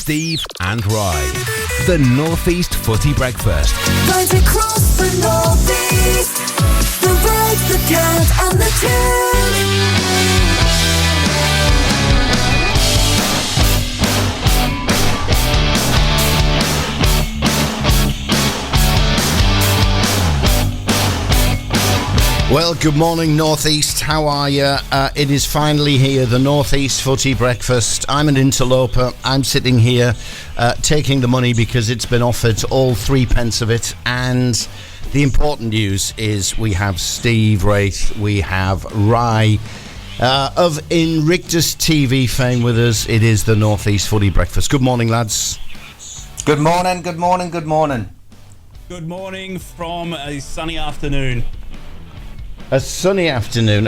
Steve and Rye. The North East Footy Breakfast. Right across the North East, the red, the cat and the tin. Well, good morning, North East. How are you? It is finally here, the North East Footy Breakfast. I'm an interloper. I'm sitting here taking the money because it's been offered, all 3 pence of it. And the important news is we have Steve Wraith, we have Rye of Invictus TV fame with us. It is the North East Footy Breakfast. Good morning, lads. Good morning, good morning, good morning. Good morning from a sunny afternoon. A sunny afternoon.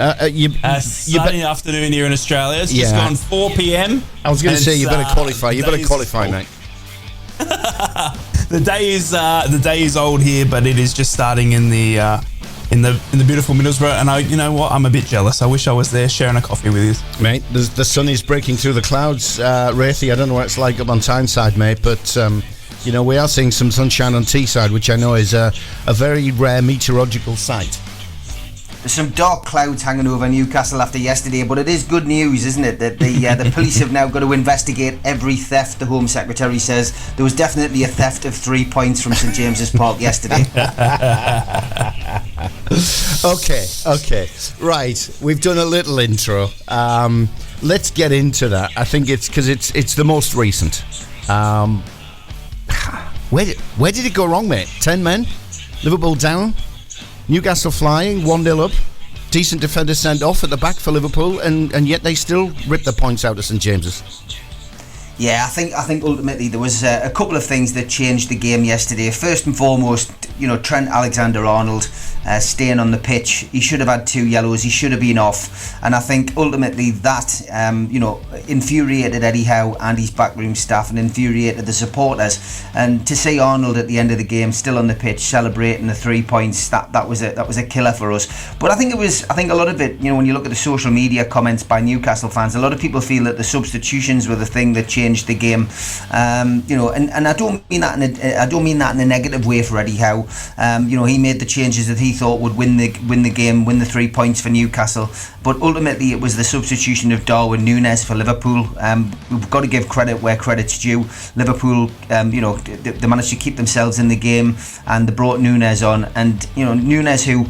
Sunny afternoon here in Australia. It's just gone 4 p.m. I was going to say, you better qualify. You better qualify, mate. The day is old here, but it is just starting in the beautiful Middlesbrough. And you know what? I'm a bit jealous. I wish I was there sharing a coffee with you, mate. The sun is breaking through the clouds, Wraithy. I don't know what it's like up on Tyneside, mate, but we are seeing some sunshine on Teesside, which I know is a very rare meteorological sight. There's some dark clouds hanging over Newcastle after yesterday, but it is good news, isn't it, that the police have now got to investigate every theft. The Home Secretary says there was definitely a theft of 3 points from St James's Park yesterday. Okay, right. We've done a little intro. Let's get into that. I think it's because it's the most recent. Where did it go wrong, mate? 10 men, Liverpool down. Newcastle flying, 1-0 up. Decent defender sent off at the back for Liverpool, and yet they still ripped the points out of St James's. Yeah, I think ultimately there was a couple of things that changed the game yesterday. First and foremost, Trent Alexander-Arnold staying on the pitch. He should have had 2 yellows. He should have been off. And I think ultimately that, infuriated Eddie Howe and his backroom staff and infuriated the supporters. And to see Arnold at the end of the game still on the pitch celebrating the 3 points, that was a killer for us. But I think a lot of it, when you look at the social media comments by Newcastle fans, a lot of people feel that the substitutions were the thing that changed the game, and I don't mean that in a negative way for Eddie Howe. He made the changes that he thought would win the game, win the 3 points for Newcastle. But ultimately, it was the substitution of Darwin Núñez for Liverpool. We've got to give credit where credit's due. Liverpool, they managed to keep themselves in the game, and they brought Núñez on. And Núñez, who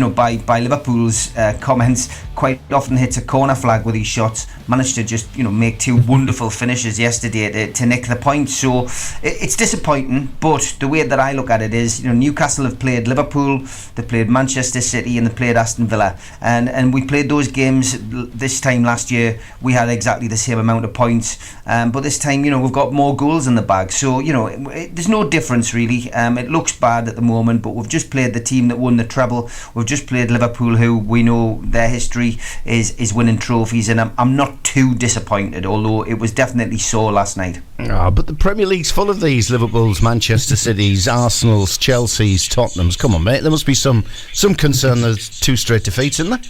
by Liverpool's comments, quite often hits a corner flag with his shots, managed to just make 2 wonderful finishes yesterday to nick the point. So it's disappointing, but the way that I look at it is, Newcastle have played Liverpool, they played Manchester City, and they played Aston Villa, and we played those games this time last year. We had exactly the same amount of points, but this time we've got more goals in the bag. So there's no difference really. It looks bad at the moment, but we've just played the team that won the treble. We've just played Liverpool, who we know their history is winning trophies, and I'm not too disappointed, although it was definitely sore last night. But the Premier League's full of these Liverpools, Manchester Cities, Arsenals, Chelseas, Tottenhams. Come on, mate. There must be some concern there's 2 straight defeats, isn't there?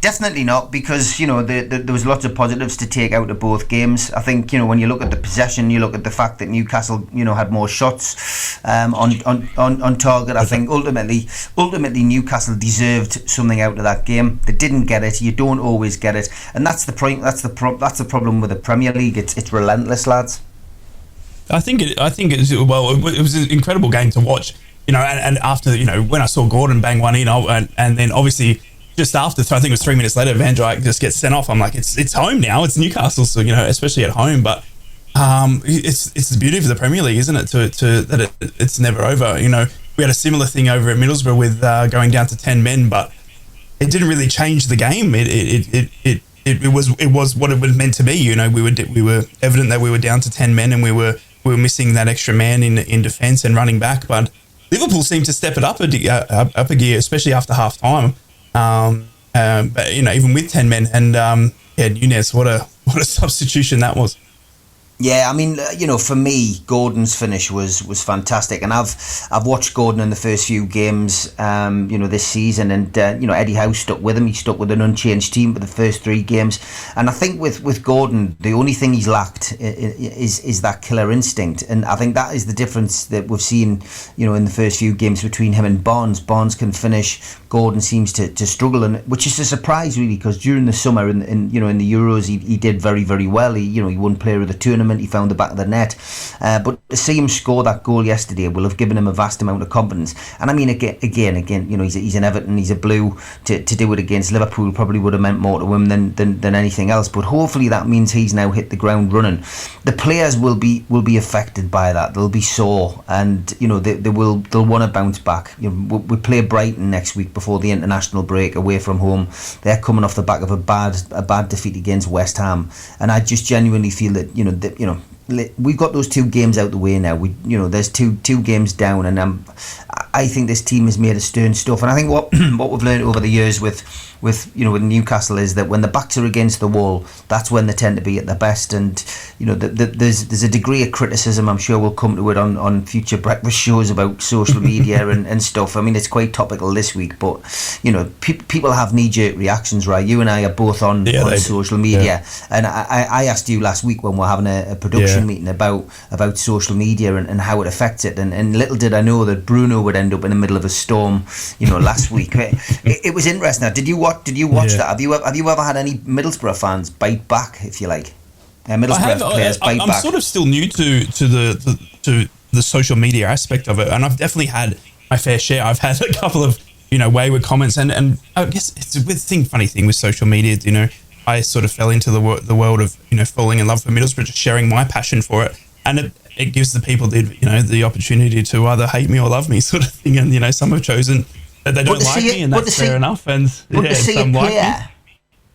Definitely not, because there was lots of positives to take out of both games. I think when you look at the possession, you look at the fact that Newcastle had more shots on target. I think ultimately Newcastle deserved something out of that game. They didn't get it. You don't always get it, and that's the point. That's the problem with the Premier League. It's relentless, lads. I think it was an incredible game to watch. And after when I saw Gordon bang one in, and then obviously, just after, I think it was 3 minutes later, Van Dijk just gets sent off. I'm like, it's home now. It's Newcastle, so especially at home. But it's the beauty of the Premier League, isn't it? That it's never over. We had a similar thing over at Middlesbrough with going down to 10 men, but it didn't really change the game. It was what it was meant to be. We were evident that we were down to 10 men, and we were missing that extra man in defence and running back. But Liverpool seemed to step it up a gear, especially after half time. But even with 10 men, and Núñez, what a substitution that was. Yeah, I mean, for me, Gordon's finish was fantastic, and I've watched Gordon in the first few games, this season, and Eddie Howe stuck with him. He stuck with an unchanged team for the first 3 games, and I think with Gordon, the only thing he's lacked is that killer instinct, and I think that is the difference that we've seen, in the first few games between him and Barnes. Barnes can finish, Gordon seems to struggle, and which is a surprise really, because during the summer in the Euros he did very, very well. He won Player of the Tournament. He found the back of the net, but to see him score that goal yesterday will have given him a vast amount of confidence. And I mean, again, he's an Everton, he's a Blue. To do it against Liverpool probably would have meant more to him than anything else. But hopefully that means he's now hit the ground running. The players will be affected by that. They'll be sore, and they'll want to bounce back. We play Brighton next week before the international break away from home. They're coming off the back of a bad defeat against West Ham, and I just genuinely feel that we've got those 2 games out the way now. There's two games down, and I think this team has made a stern stuff. And I think what we've learned over the years with Newcastle is that when the backs are against the wall, that's when they tend to be at their best. And there's a degree of criticism, I'm sure we'll come to it on future breakfast shows about social media and stuff. I mean, it's quite topical this week, but people have knee-jerk reactions, right? You and I are both on social media, and I asked you last week when we're having a production meeting about social media and how it affects it, and little did I know that Bruno would end up in the middle of a storm last week. It was interesting. Now, did you watch that? Have you ever had any Middlesbrough fans bite back, if you like? Middlesbrough players bite back. I'm sort of still new to the social media aspect of it, and I've definitely had my fair share. I've had a couple of wayward comments, and I guess it's a funny thing with social media. I sort of fell into the world of falling in love for Middlesbrough, just sharing my passion for it, and it gives the people the opportunity to either hate me or love me, sort of thing. And some have chosen that they don't like me, and that's fair enough. And some like me.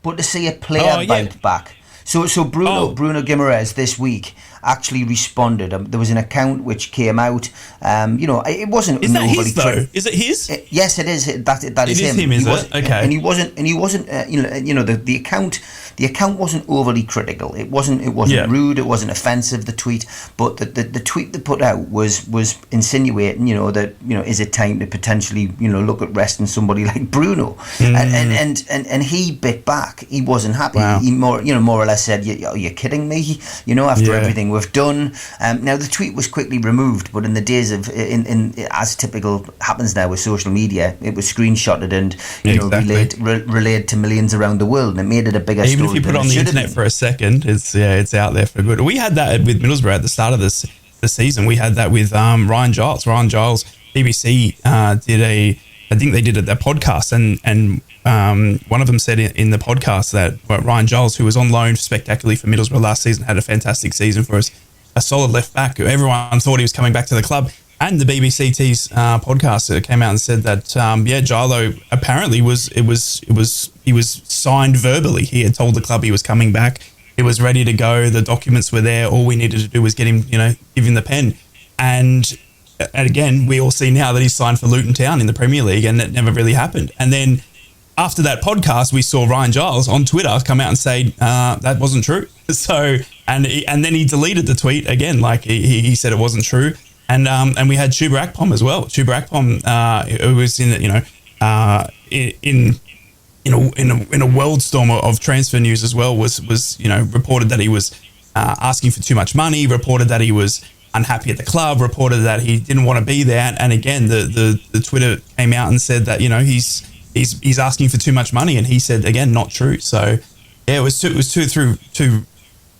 But to see a player bite back. So Bruno Guimaraes this week actually responded. There was an account which came out. It wasn't. Is that his though? Is it his? Yes, it is. That is him. Him, is it? Okay. And he wasn't. The account. The account wasn't overly critical. It wasn't rude. It wasn't offensive. The tweet, but the tweet they put out was insinuating. That is it time to potentially look at resting somebody like Bruno? And he bit back. He wasn't happy. Wow. He more or less said, "You're kidding me." After everything we've done. Now the tweet was quickly removed, but in the days of as typical happens now with social media, it was screenshotted and relayed to millions around the world, and it made it a bigger story. Even if you put it on the internet for a second, it's out there for good. We had that with Middlesbrough at the start of the season. We had that with Ryan Giles. Ryan Giles, BBC I think they did their podcast, and one of them said in the podcast that Ryan Giles, who was on loan spectacularly for Middlesbrough last season, had a fantastic season for us, a solid left back. Everyone thought he was coming back to the club. And the BBCT's podcast came out and said that Gilo apparently he was signed verbally. He had told the club he was coming back. He was ready to go. The documents were there. All we needed to do was get him, give him the pen. And again, we all see now that he's signed for Luton Town in the Premier League, and that never really happened. And then after that podcast, we saw Ryan Giles on Twitter come out and say that wasn't true. So, and then he deleted the tweet again, like he said it wasn't true. And we had Chuba Akpom as well. Chuba Akpom, who was in a world storm of transfer news as well, was reported that he was asking for too much money, reported that he was unhappy at the club, reported that he didn't want to be there, and again the Twitter came out and said that he's asking for too much money, and he said again not true. So yeah, it was two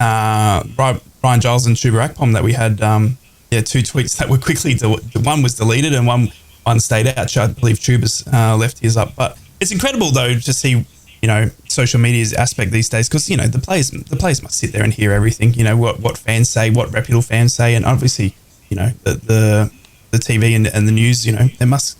Ryan Giles and Chuba Akpom that we had two tweets that were quickly one was deleted and one stayed out. I believe Chuba's left his up, but it's incredible though to see social media's aspect these days, because the players must sit there and hear everything, what fans say, what reputable fans say, and obviously the TV and the news, they must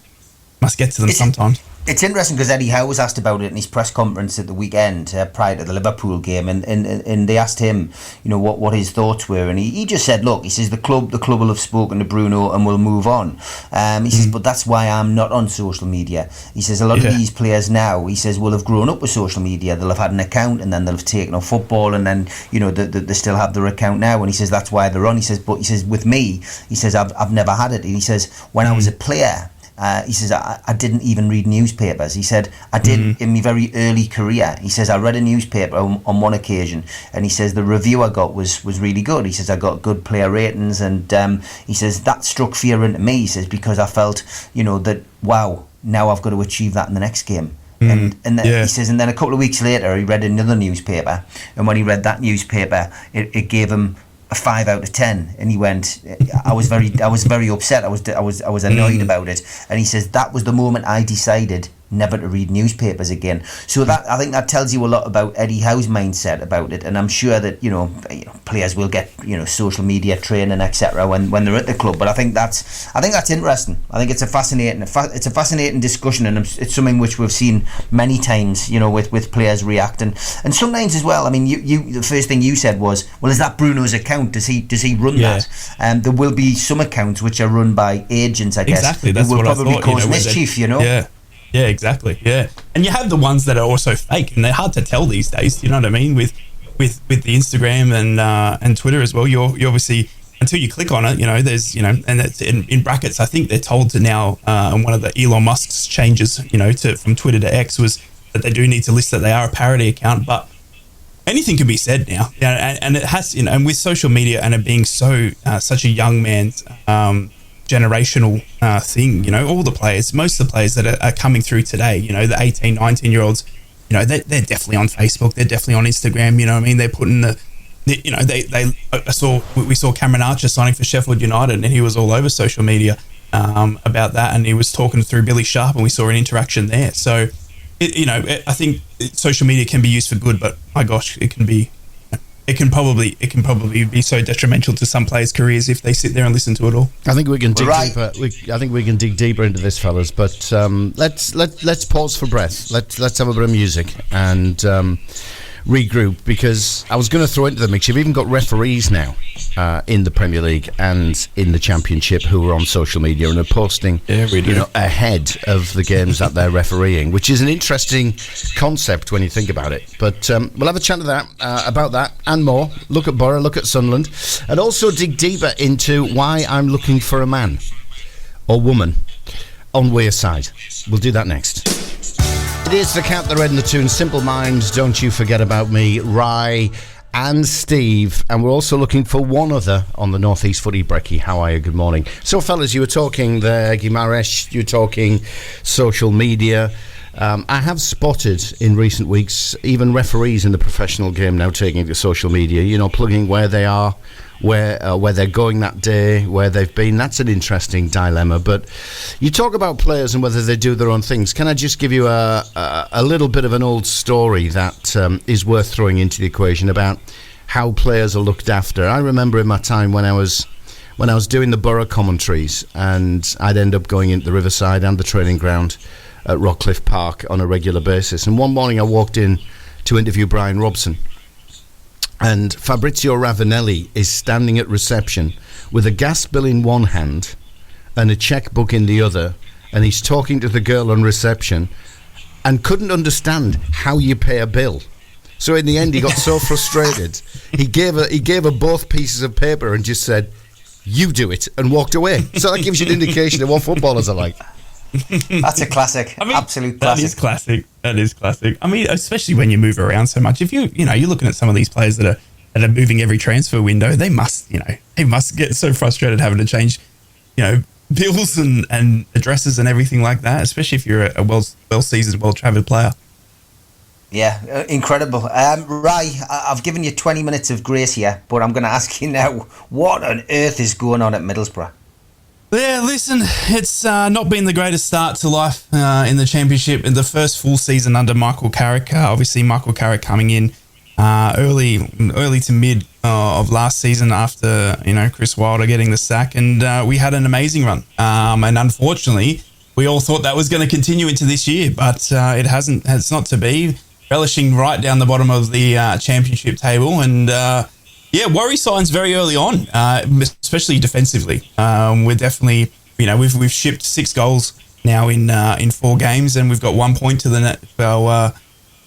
get to them sometimes. It's interesting because Eddie Howe was asked about it in his press conference at the weekend prior to the Liverpool game, and they asked him, what his thoughts were, and he just said, look, he says the club will have spoken to Bruno and will move on. He says, but that's why I'm not on social media. He says a lot of these players now, he says, will have grown up with social media. They'll have had an account, and then they'll have taken off football, and then they still have their account now. And he says that's why they're on. He says, but he says with me, he says I've never had it. And he says when I was a player. He says, I didn't even read newspapers. He said, I did in my very early career. He says, I read a newspaper on one occasion, and he says, the review I got was really good. He says, I got good player ratings, and he says, that struck fear into me, he says, because I felt, that, wow, now I've got to achieve that in the next game. And then, he says, and then a couple of weeks later, he read another newspaper, and when he read that newspaper, it gave him a 5 out of 10, and he went, I was very upset. I was annoyed about it, and he says that was the moment I decided never to read newspapers again. So that, I think that tells you a lot about Eddie Howe's mindset about it, and I'm sure that players will get social media training, etc. when they're at the club. But I think that's interesting. I think it's a fascinating discussion, and it's something which we've seen many times with players reacting, and sometimes as well. I mean, you the first thing you said was, well, is that Bruno's account? Does he run that? There will be some accounts which are run by agents, I guess. Exactly, that's who will what probably I thought, cause mischief. Yeah, exactly. Yeah, and you have the ones that are also fake, and they're hard to tell these days. You know what I mean? With the Instagram and Twitter as well. You obviously, until you click on it, there's and it's in brackets. I think they're told to now. And one of the Elon Musk's changes, from Twitter to X was that they do need to list that they are a parody account, but anything can be said now. And it has, and with social media and it being such a young man's generational thing, most of the players that are coming through today, the 18, 19-year-olds, they're definitely on Facebook, they're definitely on Instagram, what I mean? They're putting we saw Cameron Archer signing for Sheffield United, and he was all over social media about that, and he was talking through Billy Sharp, and we saw an interaction there. So, I think social media can be used for good, but my gosh, it can probably be so detrimental to some players' careers if they sit there and listen to it all. I think we can dig deeper. I think we can dig deeper into this, fellas. But let's pause for breath. Let's have a bit of music and regroup, because I was going to throw into the mix. You've even got referees now in the Premier League and in the Championship who are on social media and are posting, ahead of the games that they're refereeing, which is an interesting concept when you think about it. But we'll have a chat about that and more. Look at Borough, look at Sunderland, and also dig deeper into why I'm looking for a man or woman on Wearside. We'll do that next. It is the Count, the Red and the Tune, Simple Minds, Don't You Forget About Me, Rye and Steve, and we're also looking for one other on the North East Footy. Brekky, how are you? Good morning. So, fellas, you were talking there, Guimaraes, you were talking social media. I have spotted in recent weeks even referees in the professional game now taking to social media, plugging where they are, where they're going that day, where they've been. That's an interesting dilemma. But you talk about players and whether they do their own things. Can I just give you a little bit of an old story that is worth throwing into the equation about how players are looked after? I remember in my time when I was doing the Borough commentaries, and I'd end up going into the Riverside and the training ground at Rockcliffe Park on a regular basis. And one morning I walked in to interview Brian Robson, and Fabrizio Ravanelli is standing at reception with a gas bill in one hand and a checkbook in the other, and he's talking to the girl on reception and couldn't understand how you pay a bill. So in the end he got so frustrated he gave her both pieces of paper and just said, "You do it," and walked away. So that gives you an indication of what footballers are like. That's a classic. Absolute classic. That is classic. I mean, especially when you move around so much. If you're looking at some of these players that are moving every transfer window, they must get so frustrated having to change, bills and addresses and everything like that. Especially if you're a well-seasoned, well-travelled player. Yeah, incredible. Rai, I've given you 20 minutes of grace here, but I'm going to ask you now, what on earth is going on at Middlesbrough? Yeah, listen, it's not been the greatest start to life in the Championship. In the first full season under Michael Carrick, obviously Michael Carrick coming in early to mid of last season after Chris Wilder getting the sack, and we had an amazing run. And unfortunately, we all thought that was going to continue into this year, but it hasn't. It's not to be. Relishing right down the bottom of the championship table, and worry signs very early on, especially defensively. We're definitely, we've shipped 6 goals now in 4 games, and we've got 1 point to the net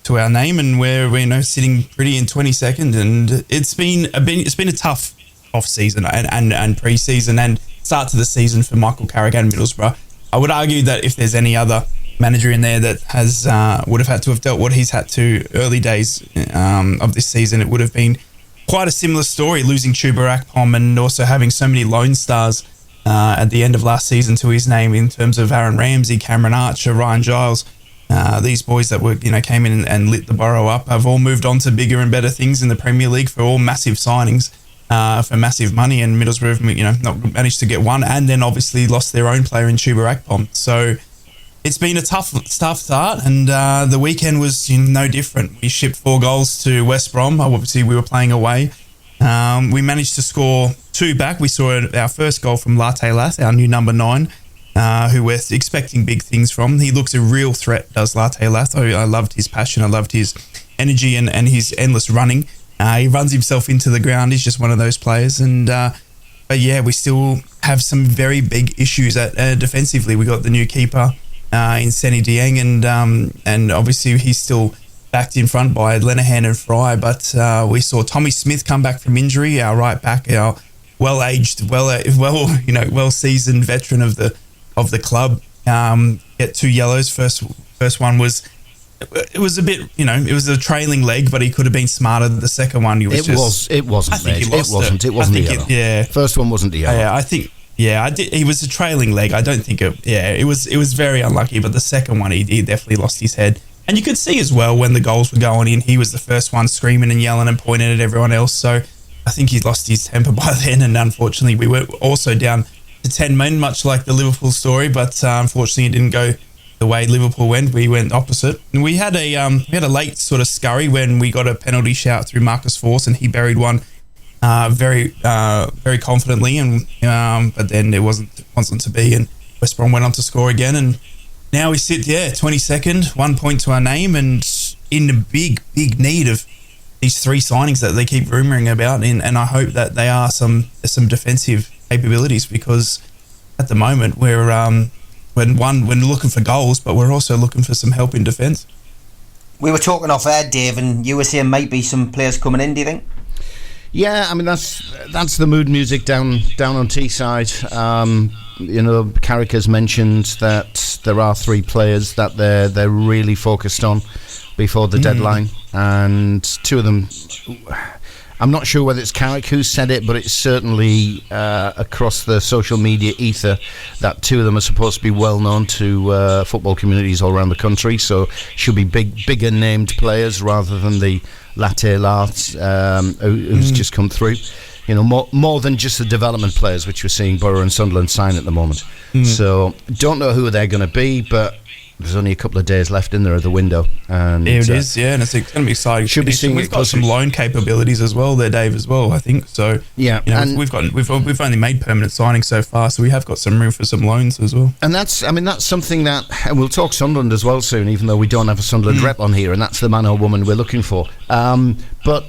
to our name, and we're sitting pretty in 22nd, and it's been a tough off season and pre-season and start to the season for Michael Carrick and Middlesbrough. I would argue that if there's any other manager in there that has would have had to have dealt what he's had to early days of this season, it would have been quite a similar story, losing Chuba Akpom and also having so many lone stars at the end of last season to his name in terms of Aaron Ramsey, Cameron Archer, Ryan Giles. These boys that were came in and lit the Borough up have all moved on to bigger and better things in the Premier League for all massive signings for massive money, and Middlesbrough have not managed to get one, and then obviously lost their own player in Chuba Akpom. So it's been a tough start, and the weekend was no different. We shipped 4 goals to West Brom. Obviously, we were playing away. We managed to score 2 back. We saw our first goal from Latte Lath, our new number 9, who we're expecting big things from. He looks a real threat, does Latte Lath. I loved his passion. I loved his energy and his endless running. He runs himself into the ground. He's just one of those players. And but yeah, we still have some very big issues at defensively. We got the new keeper in Senny Dieng, and obviously he's still backed in front by Lenihan and Fry. But we saw Tommy Smith come back from injury, our right back, our well-aged, well-seasoned veteran of the club, get 2 yellows. First one was. It was a bit, it was a trailing leg, but he could have been smarter. The second one, It wasn't. I think he lost it. It wasn't the yellow. Yeah. First one wasn't the yellow. Yeah, I think. Yeah, I did. He was a trailing leg. I don't think it. Yeah, it was very unlucky. But the second one, he definitely lost his head. And you could see as well when the goals were going in, he was the first one screaming and yelling and pointing at everyone else. So I think he lost his temper by then. And unfortunately, we were also down to 10 men, much like the Liverpool story. But unfortunately, it didn't go the way Liverpool went. We went opposite, and we had a late sort of scurry when we got a penalty shout through Marcus Force, and he buried one very confidently, and but then it wasn't to be, and West Brom went on to score again, and now we sit 22nd, 1 point to our name, and in a big need of these 3 signings that they keep rumouring about, and I hope that they are some defensive capabilities, because at the moment we're looking for goals, but we're also looking for some help in defence. We were talking off air, Dave, and you were saying might be some players coming in, do you think? Yeah, I mean that's the mood music down on Teesside. Carrick has mentioned that there are 3 players that they're really focused on before the deadline, and 2 of them. I'm not sure whether it's Carrick who said it, but it's certainly across the social media ether that 2 of them are supposed to be well known to football communities all around the country. So should be bigger named players rather than the Latte Lart who's just come through. More than just the development players, which we're seeing Borough and Sunderland sign at the moment. So don't know who they're going to be, but there's only a couple of days left in there of the window, and it is, and it's going to be exciting. Should be seeing. We've got some loan capabilities as well there, Dave, as well. I think so. Yeah, and we've only made permanent signings so far, so we have got some room for some loans as well. And that's something that, and we'll talk Sunderland as well soon, even though we don't have a Sunderland rep on here, and that's the man or woman we're looking for. But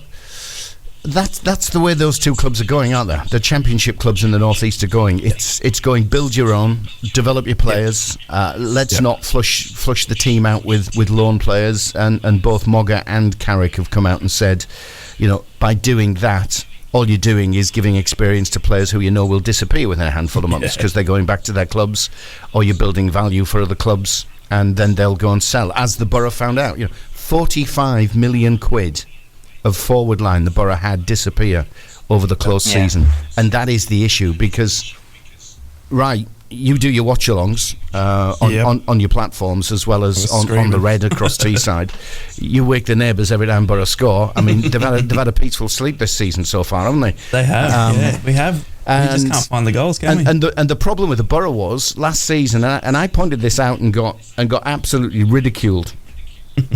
that's the way those 2 clubs are going, aren't they? The championship clubs in the northeast are going. It's going build your own, develop your players. Let's not flush the team out with loan players. And both Mogger and Carrick have come out and said, by doing that, all you're doing is giving experience to players who will disappear within a handful of months because they're going back to their clubs, or you're building value for other clubs, and then they'll go and sell. As the Borough found out, 45 million quid of forward line the Borough had disappear over the close season, and that is the issue, because you do your watch-alongs on your platforms as well as on the red across Teesside. You wake the neighbours every time Borough score. I mean, they've had a peaceful sleep this season so far, haven't they? They have. We have. We just can't find the goals, can we? And the problem with the Borough was last season, and I pointed this out and got absolutely ridiculed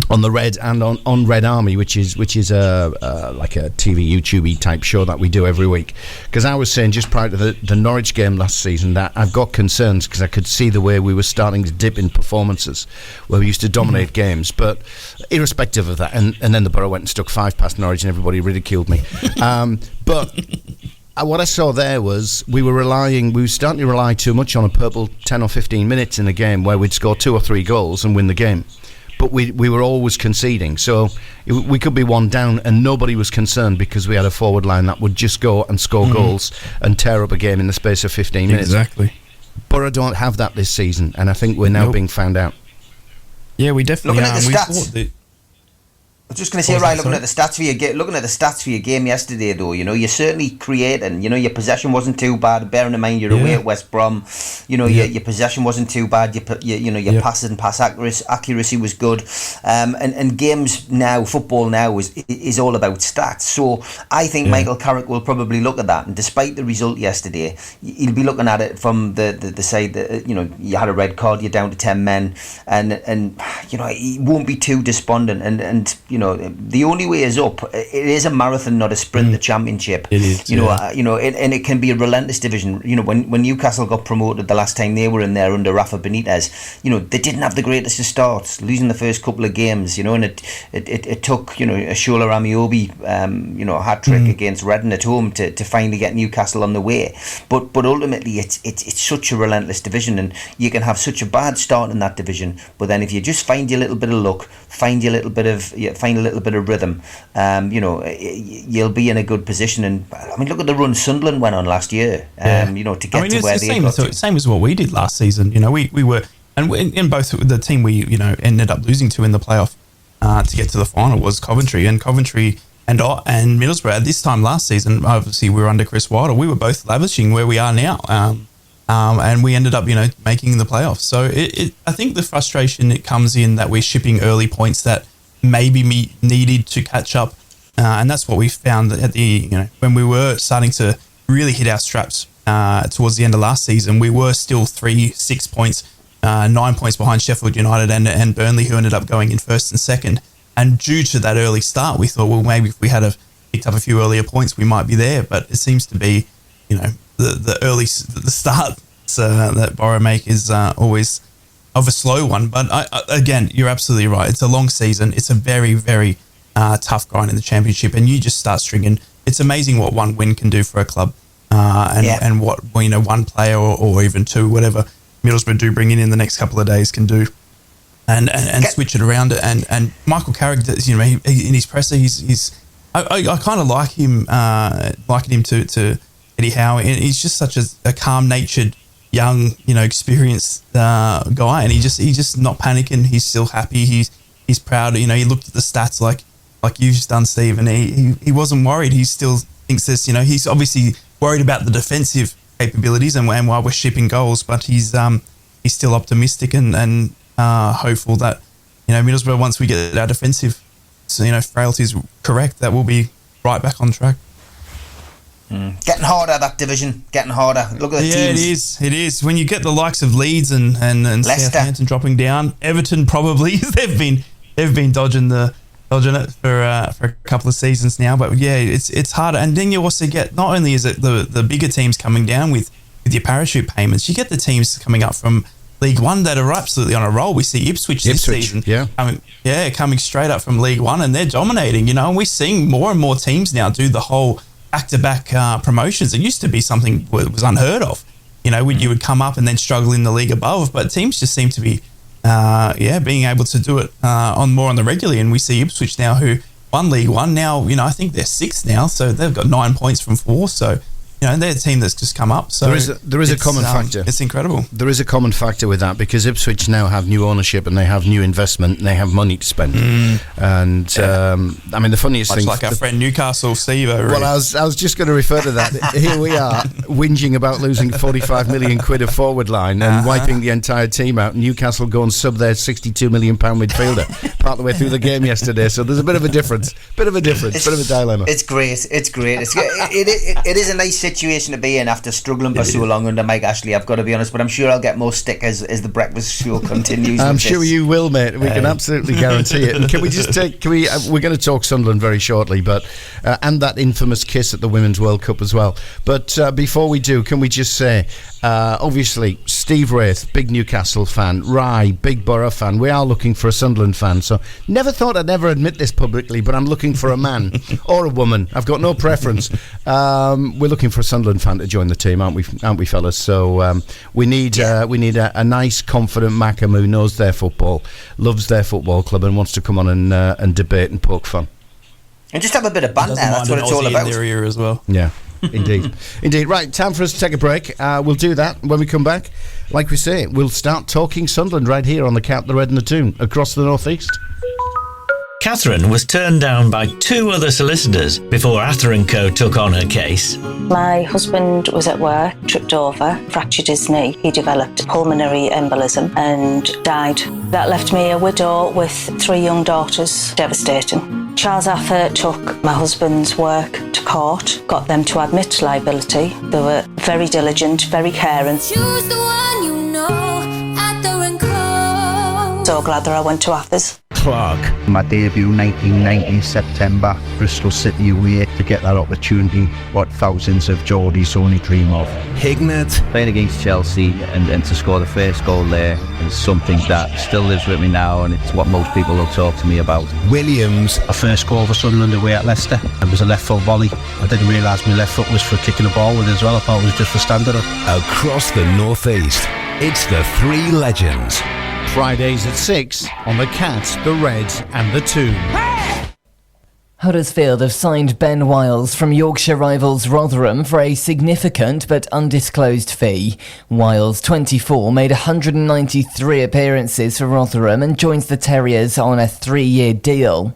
on the Red and on Red Army, which is like a TV YouTube type show that we do every week. Because I was saying just prior to the Norwich game last season that I've got concerns because I could see the way we were starting to dip in performances where we used to dominate games. But irrespective of that, and then the Borough went and stuck 5 past Norwich and everybody ridiculed me. But what I saw there was we were starting to rely too much on a purple 10 or 15 minutes in a game where we'd score 2 or 3 goals and win the game. But we were always conceding. So we could be one down and nobody was concerned because we had a forward line that would just go and score goals and tear up a game in the space of 15 minutes. Exactly. Borough don't have that this season, and I think we're now being found out. Yeah, we definitely Looking are. at the We stats. thought that- I was just going to say, right, looking at the stats for your game yesterday, though, you know, you're certainly creating. You know, your possession wasn't too bad. Bearing in mind you're away at West Brom, you know, your possession wasn't too bad. Your passes and pass accuracy was good. And games now, football now is all about stats. So I think Michael Carrick will probably look at that. And despite the result yesterday, he'll be looking at it from the side that, you know, you had a red card, you're down to 10 men, and you know, he won't be too despondent. And you know, the only way is up. It is a marathon, not a sprint. The Championship. It is. You know, and it can be a relentless division. You know, when Newcastle got promoted the last time they were in there under Rafa Benitez, you know, they didn't have the greatest of starts, losing the first couple of games. You know, and it took, you know, a Shola Ramiobi, you know, a hat trick against Reading at home to finally get Newcastle on the way. But ultimately, it's such a relentless division, and you can have such a bad start in that division. But then if you just find your little bit of luck, find a little bit of rhythm, you know, you'll be in a good position. And I mean, look at the run Sunderland went on last year. You know, to get to where they got to. Same as what we did last season. You know, we were, and in both the team we, you know, ended up losing to in the playoff to get to the final was Coventry and Middlesbrough. At this time last season, obviously we were under Chris Wilder. We were both lavishing where we are now. And we ended up, you know, making the playoffs. So I think the frustration it comes in that we're shipping early points that maybe needed to catch up, and that's what we found at the, you know, when we were starting to really hit our straps towards the end of last season. We were still 6 points, 9 points behind Sheffield United and Burnley, who ended up going in first and second. And due to that early start, we thought, well, maybe if we had picked up a few earlier points, we might be there. But it seems to be, you know, the start that Borough make is always of a slow one. But again, you're absolutely right. It's a long season. It's a very, very tough grind in the Championship, and you just start stringing. It's amazing what one win can do for a club, and what, you know, one player or even two, whatever Middlesbrough do bring in the next couple of days can do, and switch it around. And Michael Carrick, you know, in his presser, I kind of like him, liking him to Eddie Howe, and he's just such a calm-natured, young, you know, experienced guy, and he's just not panicking. He's still happy. He's proud. You know, he looked at the stats like you've just done, Steve, and he wasn't worried. He still thinks this. You know, he's obviously worried about the defensive capabilities and why we're shipping goals, but he's still optimistic and hopeful that, you know, Middlesbrough, once we get our defensive, you know, frailties correct, that we'll be right back on track. Getting harder, that division. Getting harder. Look at the teams. It is. When you get the likes of Leeds and Southampton dropping down, Everton probably they've been dodging it for a couple of seasons now. But yeah, it's harder. And then you also get, not only is it the bigger teams coming down with your parachute payments, you get the teams coming up from League One that are absolutely on a roll. We see Ipswich this season, coming straight up from League One, and they're dominating. You know, and we're seeing more and more teams now do the whole back-to-back promotions. It used to be something that was unheard of. You know, you would come up and then struggle in the league above, but teams just seem to be, being able to do it on the regularly. And we see Ipswich now, who won League One. Now, you know, I think they're 6th now, so they've got 9 points from 4. So, you know, they're a team that's just come up. So there is a common factor. It's incredible. There is a common factor with that, because Ipswich now have new ownership and they have new investment and they have money to spend. And I mean, the funniest thing, like our friend Newcastle Steve. Well, I was just going to refer to that. Here we are whinging about losing 45 million quid of forward line and wiping the entire team out. Newcastle go and sub their 62 million pound midfielder part of the way through the game yesterday. So there's a bit of a difference, bit of a dilemma. It's great. It is a nice situation to be in after struggling for so long under Mike Ashley, I've got to be honest, but I'm sure I'll get more stickers as the breakfast show continues. I'm sure you will, mate. We can absolutely guarantee it. And can we just take? We're going to talk Sunderland very shortly, but and that infamous kiss at the Women's World Cup as well. But before we do, can we just say, obviously, Steve Wraith, big Newcastle fan, Rye, big Borough fan. We are looking for a Sunderland fan. So never thought I'd ever admit this publicly, but I'm looking for a man or a woman. I've got no preference. We're looking for a Sunderland fan to join the team, aren't we, fellas? So we need a nice, confident Macam who knows their football, loves their football club, and wants to come on and debate and poke fun. And just have a bit of banter. That's what it's all about. In their ear as well. Yeah. Indeed. Right, time for us to take a break. We'll do that when we come back. Like we say, we'll start talking Sunderland right here on the Count, the Red and the Toon across the North East. Catherine was turned down by 2 other solicitors before Ather & Co took on her case. My husband was at work, tripped over, fractured his knee. He developed pulmonary embolism and died. That left me a widow with 3 young daughters. Devastating. Charles Ather took my husband's work to court, got them to admit liability. They were very diligent, very caring. Choose the one you know, Ather & Co. So glad that I went to Athers. Clark. My debut 1990 September, Bristol City away, to get that opportunity, what thousands of Geordies only dream of. Hignett. Playing against Chelsea and to score the first goal there is something that still lives with me now, and it's what most people will talk to me about. Williams. A first goal for Sunderland away at Leicester. It was a left foot volley. I didn't realise my left foot was for kicking the ball with as well. I thought it was just for standing up. Across the North East, it's the 3 legends. Fridays at 6 on the Cat, the Red and the Toon. Huddersfield have signed Ben Wiles from Yorkshire rivals Rotherham for a significant but undisclosed fee. Wiles, 24, made 193 appearances for Rotherham and joins the Terriers on a 3-year deal.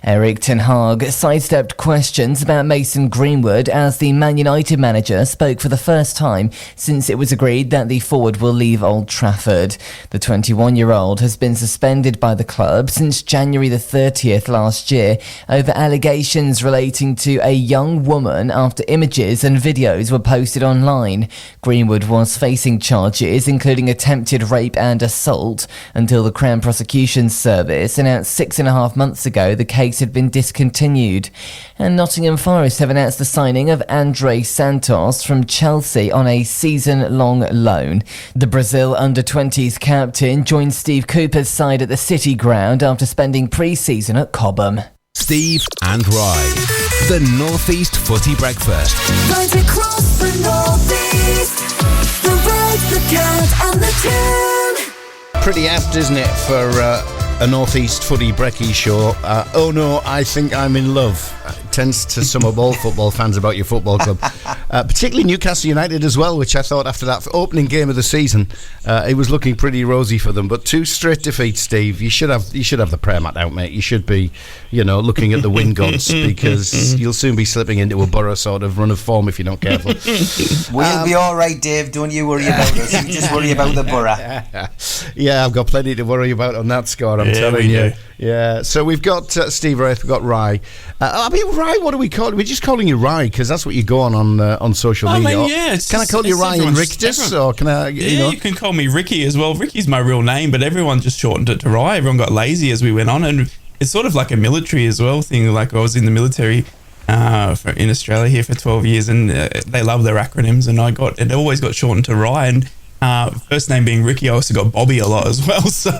Eric Ten Hag sidestepped questions about Mason Greenwood as the Man United manager spoke for the first time since it was agreed that the forward will leave Old Trafford. The 21-year-old has been suspended by the club since January the 30th last year over allegations relating to a young woman after images and videos were posted online. Greenwood was facing charges including attempted rape and assault until the Crown Prosecution Service announced 6.5 months ago the case had been discontinued. And Nottingham Forest have announced the signing of Andre Santos from Chelsea on a season-long loan. The Brazil under-20s captain joined Steve Cooper's side at the City Ground after spending pre-season at Cobham. Steve and Rye. The North East Footy Breakfast. Right across the North East, the Red, the Cat and the Toon. Pretty apt, isn't it, for a North East Footy Brekky show? Oh no, I think I'm in love. Tends to sum up all football fans about your football club, particularly Newcastle United as well, which I thought after that opening game of the season, it was looking pretty rosy for them. But 2 straight defeats, Steve. You should have the prayer mat out, mate. You should be, looking at the wind gods because you'll soon be slipping into a Borough sort of run of form if you're not careful. We'll be all right, Dave. Don't you worry about us. You just worry about the Borough. Yeah, I've got plenty to worry about on that score. I'm telling you. Do. Yeah. So we've got Steve Wraith, we've got Rye. Rye, what do we call it? We're just calling you Rye because that's what you go on social media. I mean, yeah, can I call you Rye Invictus, or can I? You can call me Ricky as well. Ricky's my real name, but everyone just shortened it to Rye. Everyone got lazy as we went on, and it's sort of like a military as well thing. Like I was in the military in Australia here for 12 years, and they love their acronyms, and it always got shortened to Rye. And first name being Ricky, I also got Bobby a lot as well. So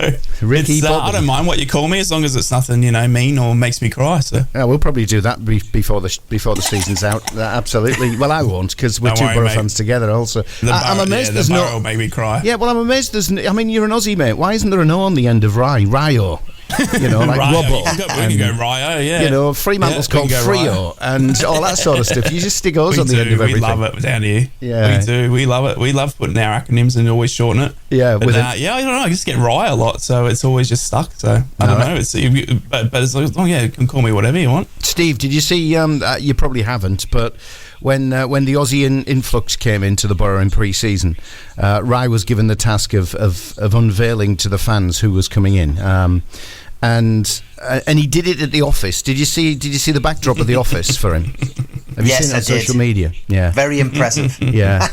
Ricky, Bobby. I don't mind what you call me as long as it's nothing mean or makes me cry. So yeah, we'll probably do that before the season's out. Absolutely. Well, I won't because we're two Borough fans together. Also, I'm amazed there's no. Made me cry. Yeah, well, I'm amazed there's. I mean, you're an Aussie, mate. Why isn't there an O on the end of Rye? Ryo. Like Robbo. We can go Ryo, yeah. Fremantle's called Frio and all that sort of stuff. You just stick O's on the end of everything. We love it down here. Yeah. We do. We love it. We love putting our acronyms and always shorten it. Yeah. But, I don't know. I just get Rye a lot, so it's always just stuck. So I don't know. But as long, you can call me whatever you want. Steve, did you see? You probably haven't, but when the Aussie influx came into the Borough in pre-season, Rye was given the task of unveiling to the fans who was coming in. and he did it at the office. Did you see the backdrop of the office for him? Have you seen it on social media? Yeah, very impressive. Yeah,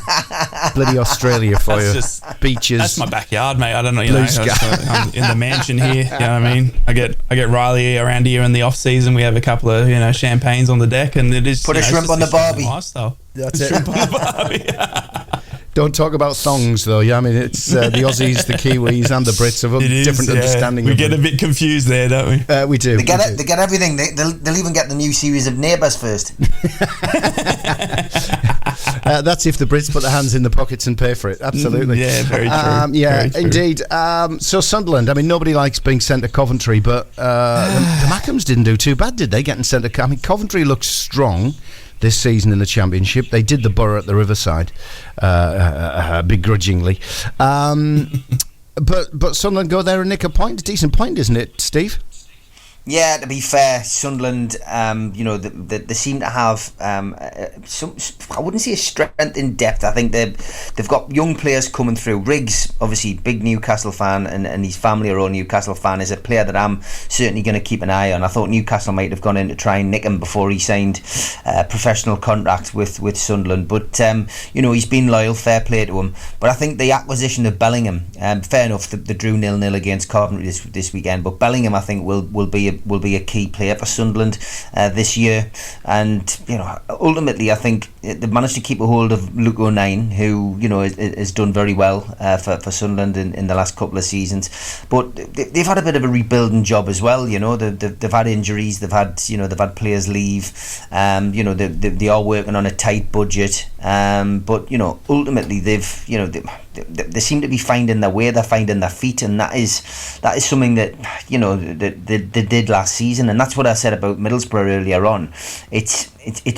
bloody Australia for you. Beaches. That's my backyard, mate. I don't know. I'm in the mansion here. You know what I mean? I get Riley around here in the off season. We have a couple of champagnes on the deck, and it is put a shrimp on the barbie. Lifestyle. That's it. Shrimp on the barbie. Don't talk about thongs, though. Yeah, I mean, it's the Aussies, the Kiwis, and the Brits have a different understanding. We get a bit confused there, don't we? We do. They get everything. They'll even get the new series of Neighbours first. That's if the Brits put their hands in the pockets and pay for it. Absolutely. Yeah, very true. Yeah, very true. Indeed. So Sunderland, I mean, nobody likes being sent to Coventry, but the Mackems didn't do too bad, did they, getting sent to... I mean, Coventry looks strong this season in the Championship. They did the Borough at the Riverside, begrudgingly. But Sunderland go there and nick a point. A decent point, isn't it, Steve? Yeah, to be fair, Sunderland, they seem to have some, I wouldn't say a strength in depth. I think they've got young players coming through. Riggs, obviously, big Newcastle fan, and his family are all Newcastle fan, is a player that I'm certainly going to keep an eye on. I thought Newcastle might have gone in to try and nick him before he signed a professional contract with Sunderland. But, he's been loyal, fair play to him. But I think the acquisition of Bellingham, fair enough, they drew 0-0 against Coventry this weekend, but Bellingham, I think, will be a key player for Sunderland this year. And ultimately I think they've managed to keep a hold of Luke O'Nien, who has done very well for Sunderland in the last couple of seasons. But they've had a bit of a rebuilding job as well. They've had injuries, they've had players leave. They are working on a tight budget. But ultimately they seem to be finding their way. They're finding their feet, and that is something that they did last season. And that's what I said about Middlesbrough earlier on. It's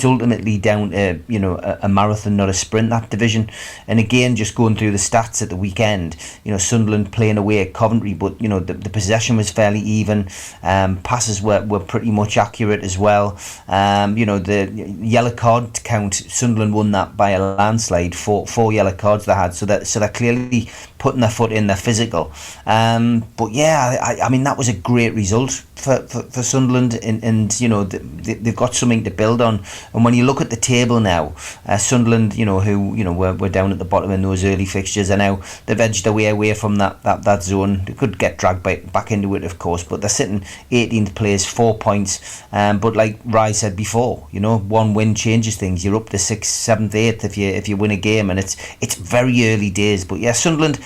ultimately down to a marathon, not a sprint, that division. And again, just going through the stats at the weekend, Sunderland playing away at Coventry, but the possession was fairly even. Passes were pretty much accurate as well. The yellow card count, Sunderland won that by a landslide. Four yellow cards they had, so they're clearly putting their foot in, they're physical. But yeah, I mean, that was a great result for Sunderland, and they've got something to build on. And when you look at the table now, Sunderland, who were down at the bottom in those early fixtures, and now they've edged their way away from that zone. They could get dragged back into it, of course, but they're sitting 18th place, 4 points. But like Rai said before, one win changes things. You're up to 6th, 7th, 8th if you win a game, and it's very early days. But yeah, Sunderland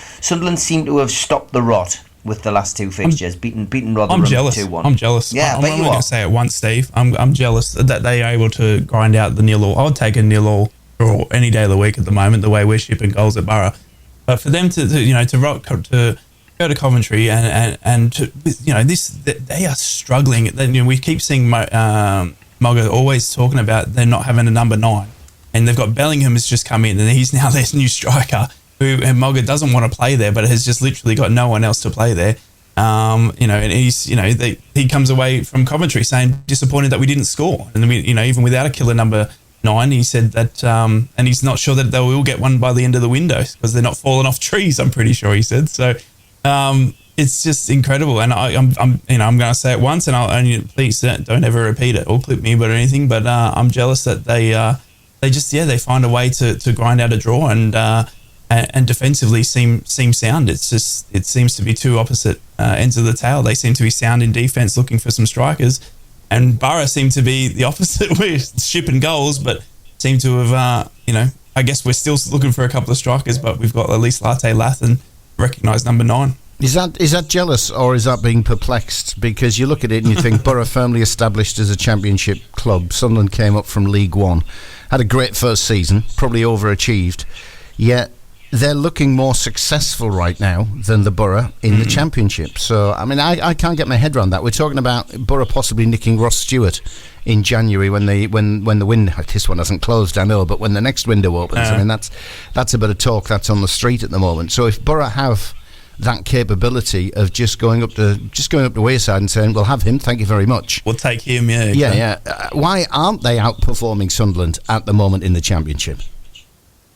seem to have stopped the rot with the last two fixtures, beating Rotherham 2-1. I'm jealous. Yeah, I'm only going to say it once, Steve. I'm jealous that they are able to grind out the 0-0. I would take a 0-0 draw any day of the week at the moment, the way we're shipping goals at Borough. But for them to go to Coventry and to, they are struggling. We keep seeing Mogga always talking about they're not having a number 9, and they've got Bellingham has just come in, and he's now their new striker, and Mogga doesn't want to play there, but has just literally got no one else to play there. And he's, he comes away from Coventry saying disappointed that we didn't score, and even without a killer number 9, he said that, and he's not sure that they will get one by the end of the window because they're not falling off trees. I'm pretty sure he said so. It's just incredible, and I'm going to say it once, and please don't ever repeat it or clip me or anything. But I'm jealous that they find a way to grind out a draw and defensively seem sound. It seems to be two opposite ends of the tail. They seem to be sound in defence, looking for some strikers, and Borough seem to be the opposite. We're shipping goals, but seem to have I guess we're still looking for a couple of strikers, but we've got at least Latte Lathan, recognised number 9. Is that jealous, or is that being perplexed? Because you look at it and you think Borough firmly established as a championship club. Sunderland came up from League One, had a great first season, probably overachieved, yet they're looking more successful right now than the Borough in the Championship. So, I mean, I can't get my head around that. We're talking about Borough possibly nicking Ross Stewart in January when the window, this one hasn't closed, I know, but when the next window opens, I mean, that's a bit of talk that's on the street at the moment. So if Borough have that capability of just going up the wayside and saying, we'll have him, thank you very much, we'll take him, why aren't they outperforming Sunderland at the moment in the Championship?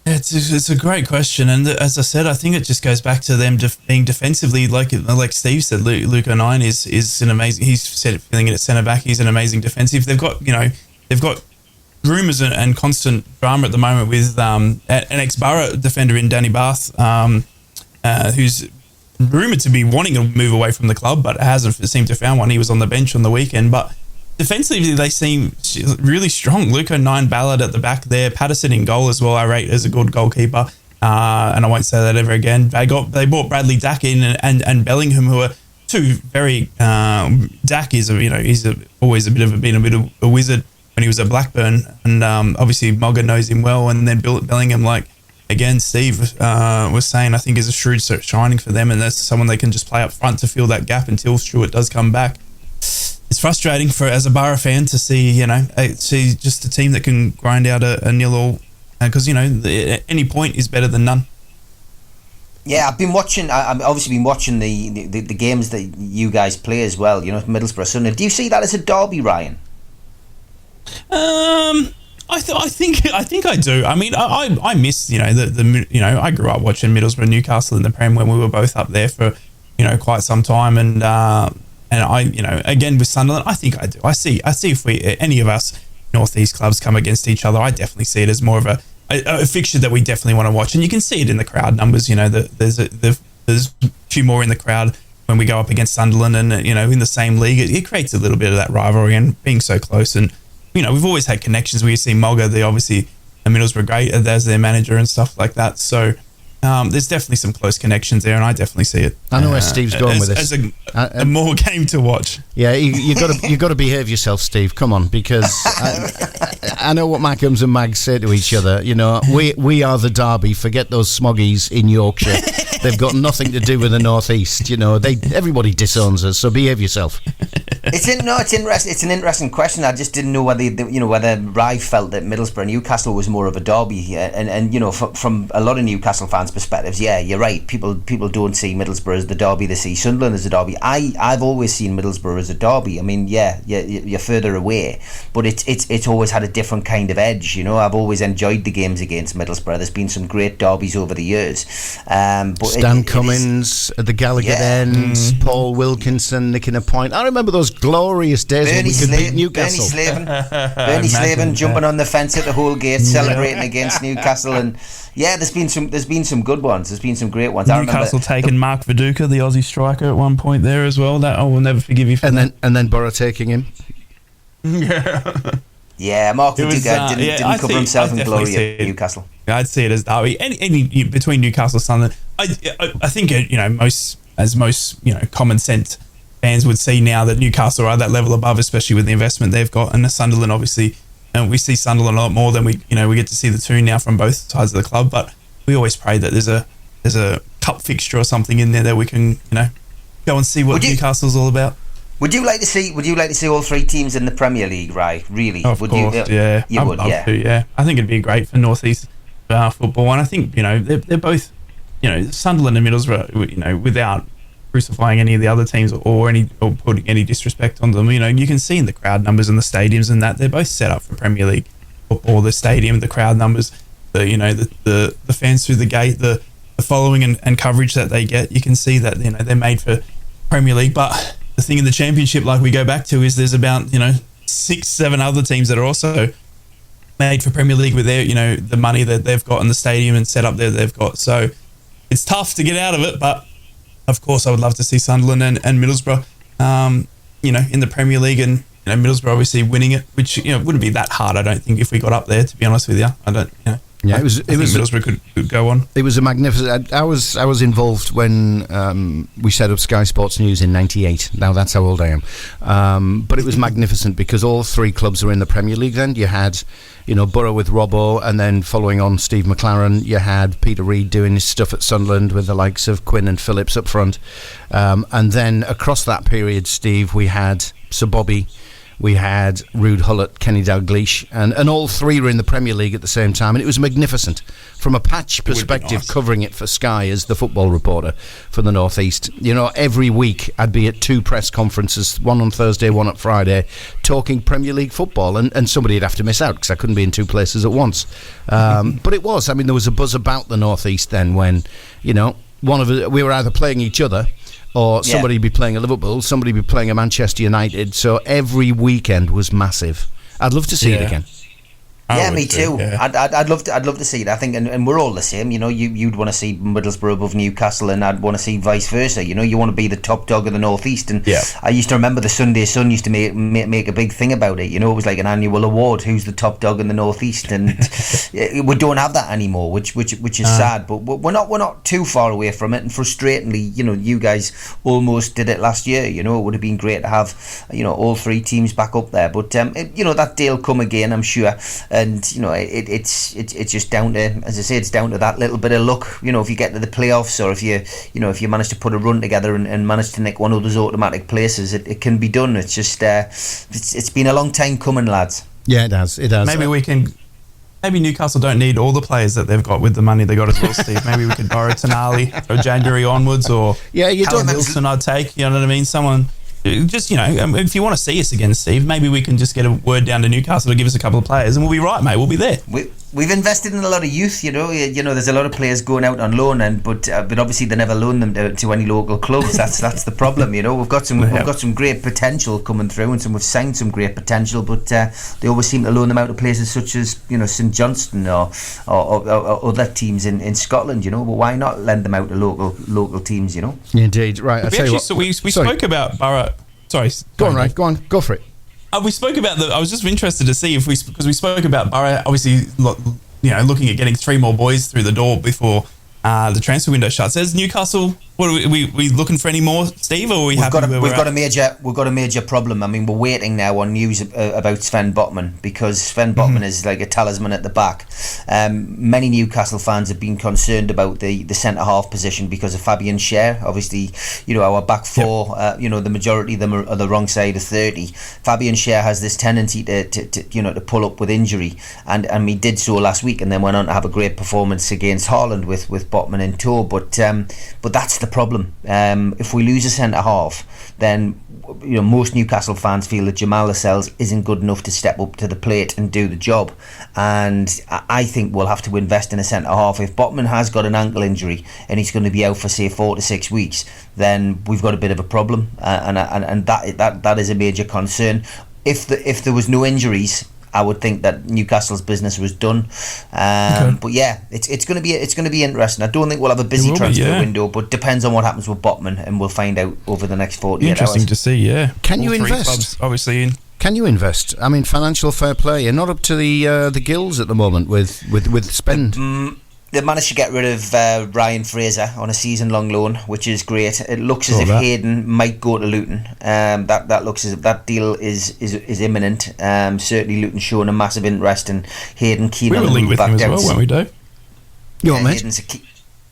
It's a great question, and as I said, I think it just goes back to them being defensively, like Steve said. Luke O'Nien is an amazing. He's said filling in at centre back. He's an amazing defensive. They've got rumours and constant drama at the moment with an ex-Borough defender in Danny Bath, who's rumoured to be wanting to move away from the club, but hasn't seemed to have found one. He was on the bench on the weekend, but defensively they seem really strong. Luke O'Nien, Ballard at the back there, Patterson in goal as well. I rate as a good goalkeeper, and I won't say that ever again. They bought Bradley Dack in and Bellingham, who are two very. Dack is always been a bit of a wizard when he was at Blackburn, and obviously Mogger knows him well, and then Bellingham, like again Steve was saying, I think is a shrewd shining for them, and that's someone they can just play up front to fill that gap until Stewart does come back. It's frustrating as a Borough fan to see just a team that can grind out a 0-0, because any point is better than none. Yeah, I've obviously been watching the games that you guys play as well. Middlesbrough Sunderland. Do you see that as a derby, Ryan? I think I do. I mean, I miss I grew up watching Middlesbrough Newcastle in the Prem when we were both up there for quite some time, and I again with Sunderland, I think I do. I see if any of us Northeast clubs come against each other, I definitely see it as more of a fixture that we definitely want to watch, and you can see it in the crowd numbers. There's a few more in the crowd when we go up against Sunderland, and in the same league, it creates a little bit of that rivalry and being so close. And we've always had connections. We see Mogger, obviously Middlesbrough great as their manager and stuff like that. So there's definitely some close connections there, and I definitely see it. I know where Steve's going with this. As a more game to watch. Yeah, you got to behave yourself, Steve. Come on, because I know what Mackems and Mags say to each other. We are the Derby. Forget those smoggies in Yorkshire. They've got nothing to do with the Northeast. Everybody disowns us. So behave yourself. It's interesting. It's an interesting question. I just didn't know whether Rye felt that Middlesbrough Newcastle was more of a derby, and from a lot of Newcastle fans' perspectives, yeah, you're right. People don't see Middlesbrough as the derby; they see Sunderland as a derby. I've always seen Middlesbrough as a derby. I mean, yeah, you're further away, but it's always had a different kind of edge. I've always enjoyed the games against Middlesbrough. There's been some great derbies over the years. But Stan Cummins at the Gallagher ends, Paul Wilkinson nicking a point. I remember those glorious days when we could beat Newcastle. Bernie Slavin jumping on the fence at the whole gate, celebrating against Newcastle, and yeah, there's been some good ones. There's been some great ones. Newcastle taking Mark Viduka, the Aussie striker, at one point there as well. That I will never forgive you for that. And then Borough taking him. Yeah, Mark Viduka didn't cover himself in glory at Newcastle. I'd see it as derby. Any between Newcastle and Sunderland. I think most common sense fans would see now that Newcastle are that level above, especially with the investment they've got, and the Sunderland obviously. And we see Sunderland a lot more than we get to see the two now from both sides of the club. But we always pray that there's a cup fixture or something in there that we can go and see what Newcastle's all about. Would you like to see all three teams in the Premier League, right? Really? Of course, yeah. You would, yeah. To, yeah. I think it'd be great for North East football, and I think they're both Sunderland and Middlesbrough, without crucifying any of the other teams or putting any disrespect on them. You can see in the crowd numbers and the stadiums and that they're both set up for Premier League football. The stadium, the crowd numbers, the fans through the gate, the following and coverage that they get. You can see that they're made for Premier League. But the thing in the Championship, like we go back to, is there's about 6-7 other teams that are also made for Premier League with their the money that they've got in the stadium and set up there they've got. So it's tough to get out of it, but of course, I would love to see Sunderland and Middlesbrough, in the Premier League, and Middlesbrough obviously winning it, which wouldn't be that hard. I don't think if we got up there. To be honest with you, I don't. Yeah, I think Middlesbrough could go on. It was a magnificent. I was involved when we set up Sky Sports News in '98. Now that's how old I am. But it was magnificent because all three clubs were in the Premier League. Then you had, Borough with Robbo, and then following on Steve McLaren, you had Peter Reid doing his stuff at Sunderland with the likes of Quinn and Phillips up front, and then across that period, Steve, we had Sir Bobby we had Rude Hullett, Kenny Dalglish, and all three were in the Premier League at the same time, and it was magnificent. From a patch perspective, covering it for Sky as the football reporter for the North East, every week I'd be at 2 press conferences, one on Thursday, one on Friday, talking Premier League football, and somebody would have to miss out because I couldn't be in 2 places at once. But it was, there was a buzz about the North East then when, we were either playing each other, or somebody would be playing a Liverpool, somebody would be playing a Manchester United. So every weekend was massive. I'd love to see it again. Yeah, me too. Yeah. I'd love to see it. I think, and we're all the same. You'd want to see Middlesbrough above Newcastle, and I'd want to see vice versa. You want to be the top dog of the North East. And I used to remember the Sunday Sun used to make a big thing about it. It was like an annual award. Who's the top dog in the North East? And we don't have that anymore, which is sad. But we're not too far away from it. And frustratingly, you guys almost did it last year. It would have been great to have all 3 teams back up there. But that day will come again, I'm sure. And it's just down to, as I say, it's down to that little bit of luck. If you get to the playoffs, or if you manage to put a run together and manage to nick one of those automatic places, it can be done. It's just it's been a long time coming, lads. Yeah, it has. Maybe Newcastle don't need all the players that they've got with the money they got as well, Steve. Maybe we could borrow Tonali from January onwards, or Callum Wilson. I'd take. You know what I mean? Someone. Just, if you want to see us again, Steve, maybe we can just get a word down to Newcastle to give us a couple of players, and we'll be right, mate. We'll be there. We've invested in a lot of youth. There's a lot of players going out on loan, but obviously they never loan them to any local clubs. That's the problem. We've got some great potential coming through, and we've signed some great potential, but they always seem to loan them out to places such as St Johnstone or other teams in Scotland. But why not lend them out to local teams? Indeed, right. We spoke about Borough. Sorry, go on, go for it. We spoke about I was just interested to see because we spoke about Borough, obviously, looking at getting 3 more boys through the door before the transfer window shuts. As Newcastle, what are we looking for any more, Steve? Or are we happy we've got a major problem. We're waiting now on news about Sven Botman, because Sven Botman is like a talisman at the back. Many Newcastle fans have been concerned about the centre half position because of Fabian Schär. Obviously, our back four, the majority of them are the wrong side of 30. Fabian Schär has this tendency to pull up with injury, and he did so last week, and then went on to have a great performance against Haaland with Botman in tow. But that's the problem. If we lose a centre half, then most Newcastle fans feel that Jamal Lascelles isn't good enough to step up to the plate and do the job, and I think we'll have to invest in a centre half. If Botman has got an ankle injury and he's going to be out for say 4 to 6 weeks, then we've got a bit of a problem, and that is a major concern. If there was no injuries, I would think that Newcastle's business was done. But yeah, it's going to be interesting. I don't think we'll have a busy transfer window, but depends on what happens with Botman, and we'll find out over the next 48 hours. Interesting to see. Yeah. Can you invest? Clubs, obviously. Can you invest? Financial fair play. You're not up to the gills at the moment with spend. They managed to get rid of Ryan Fraser on a season-long loan, which is great. It looks as if Hayden might go to Luton. That looks as if that deal is imminent. Certainly, Luton showing a massive interest in Hayden. Keen on the move back down. We were linked with him as well, weren't we, Dave? You want mate?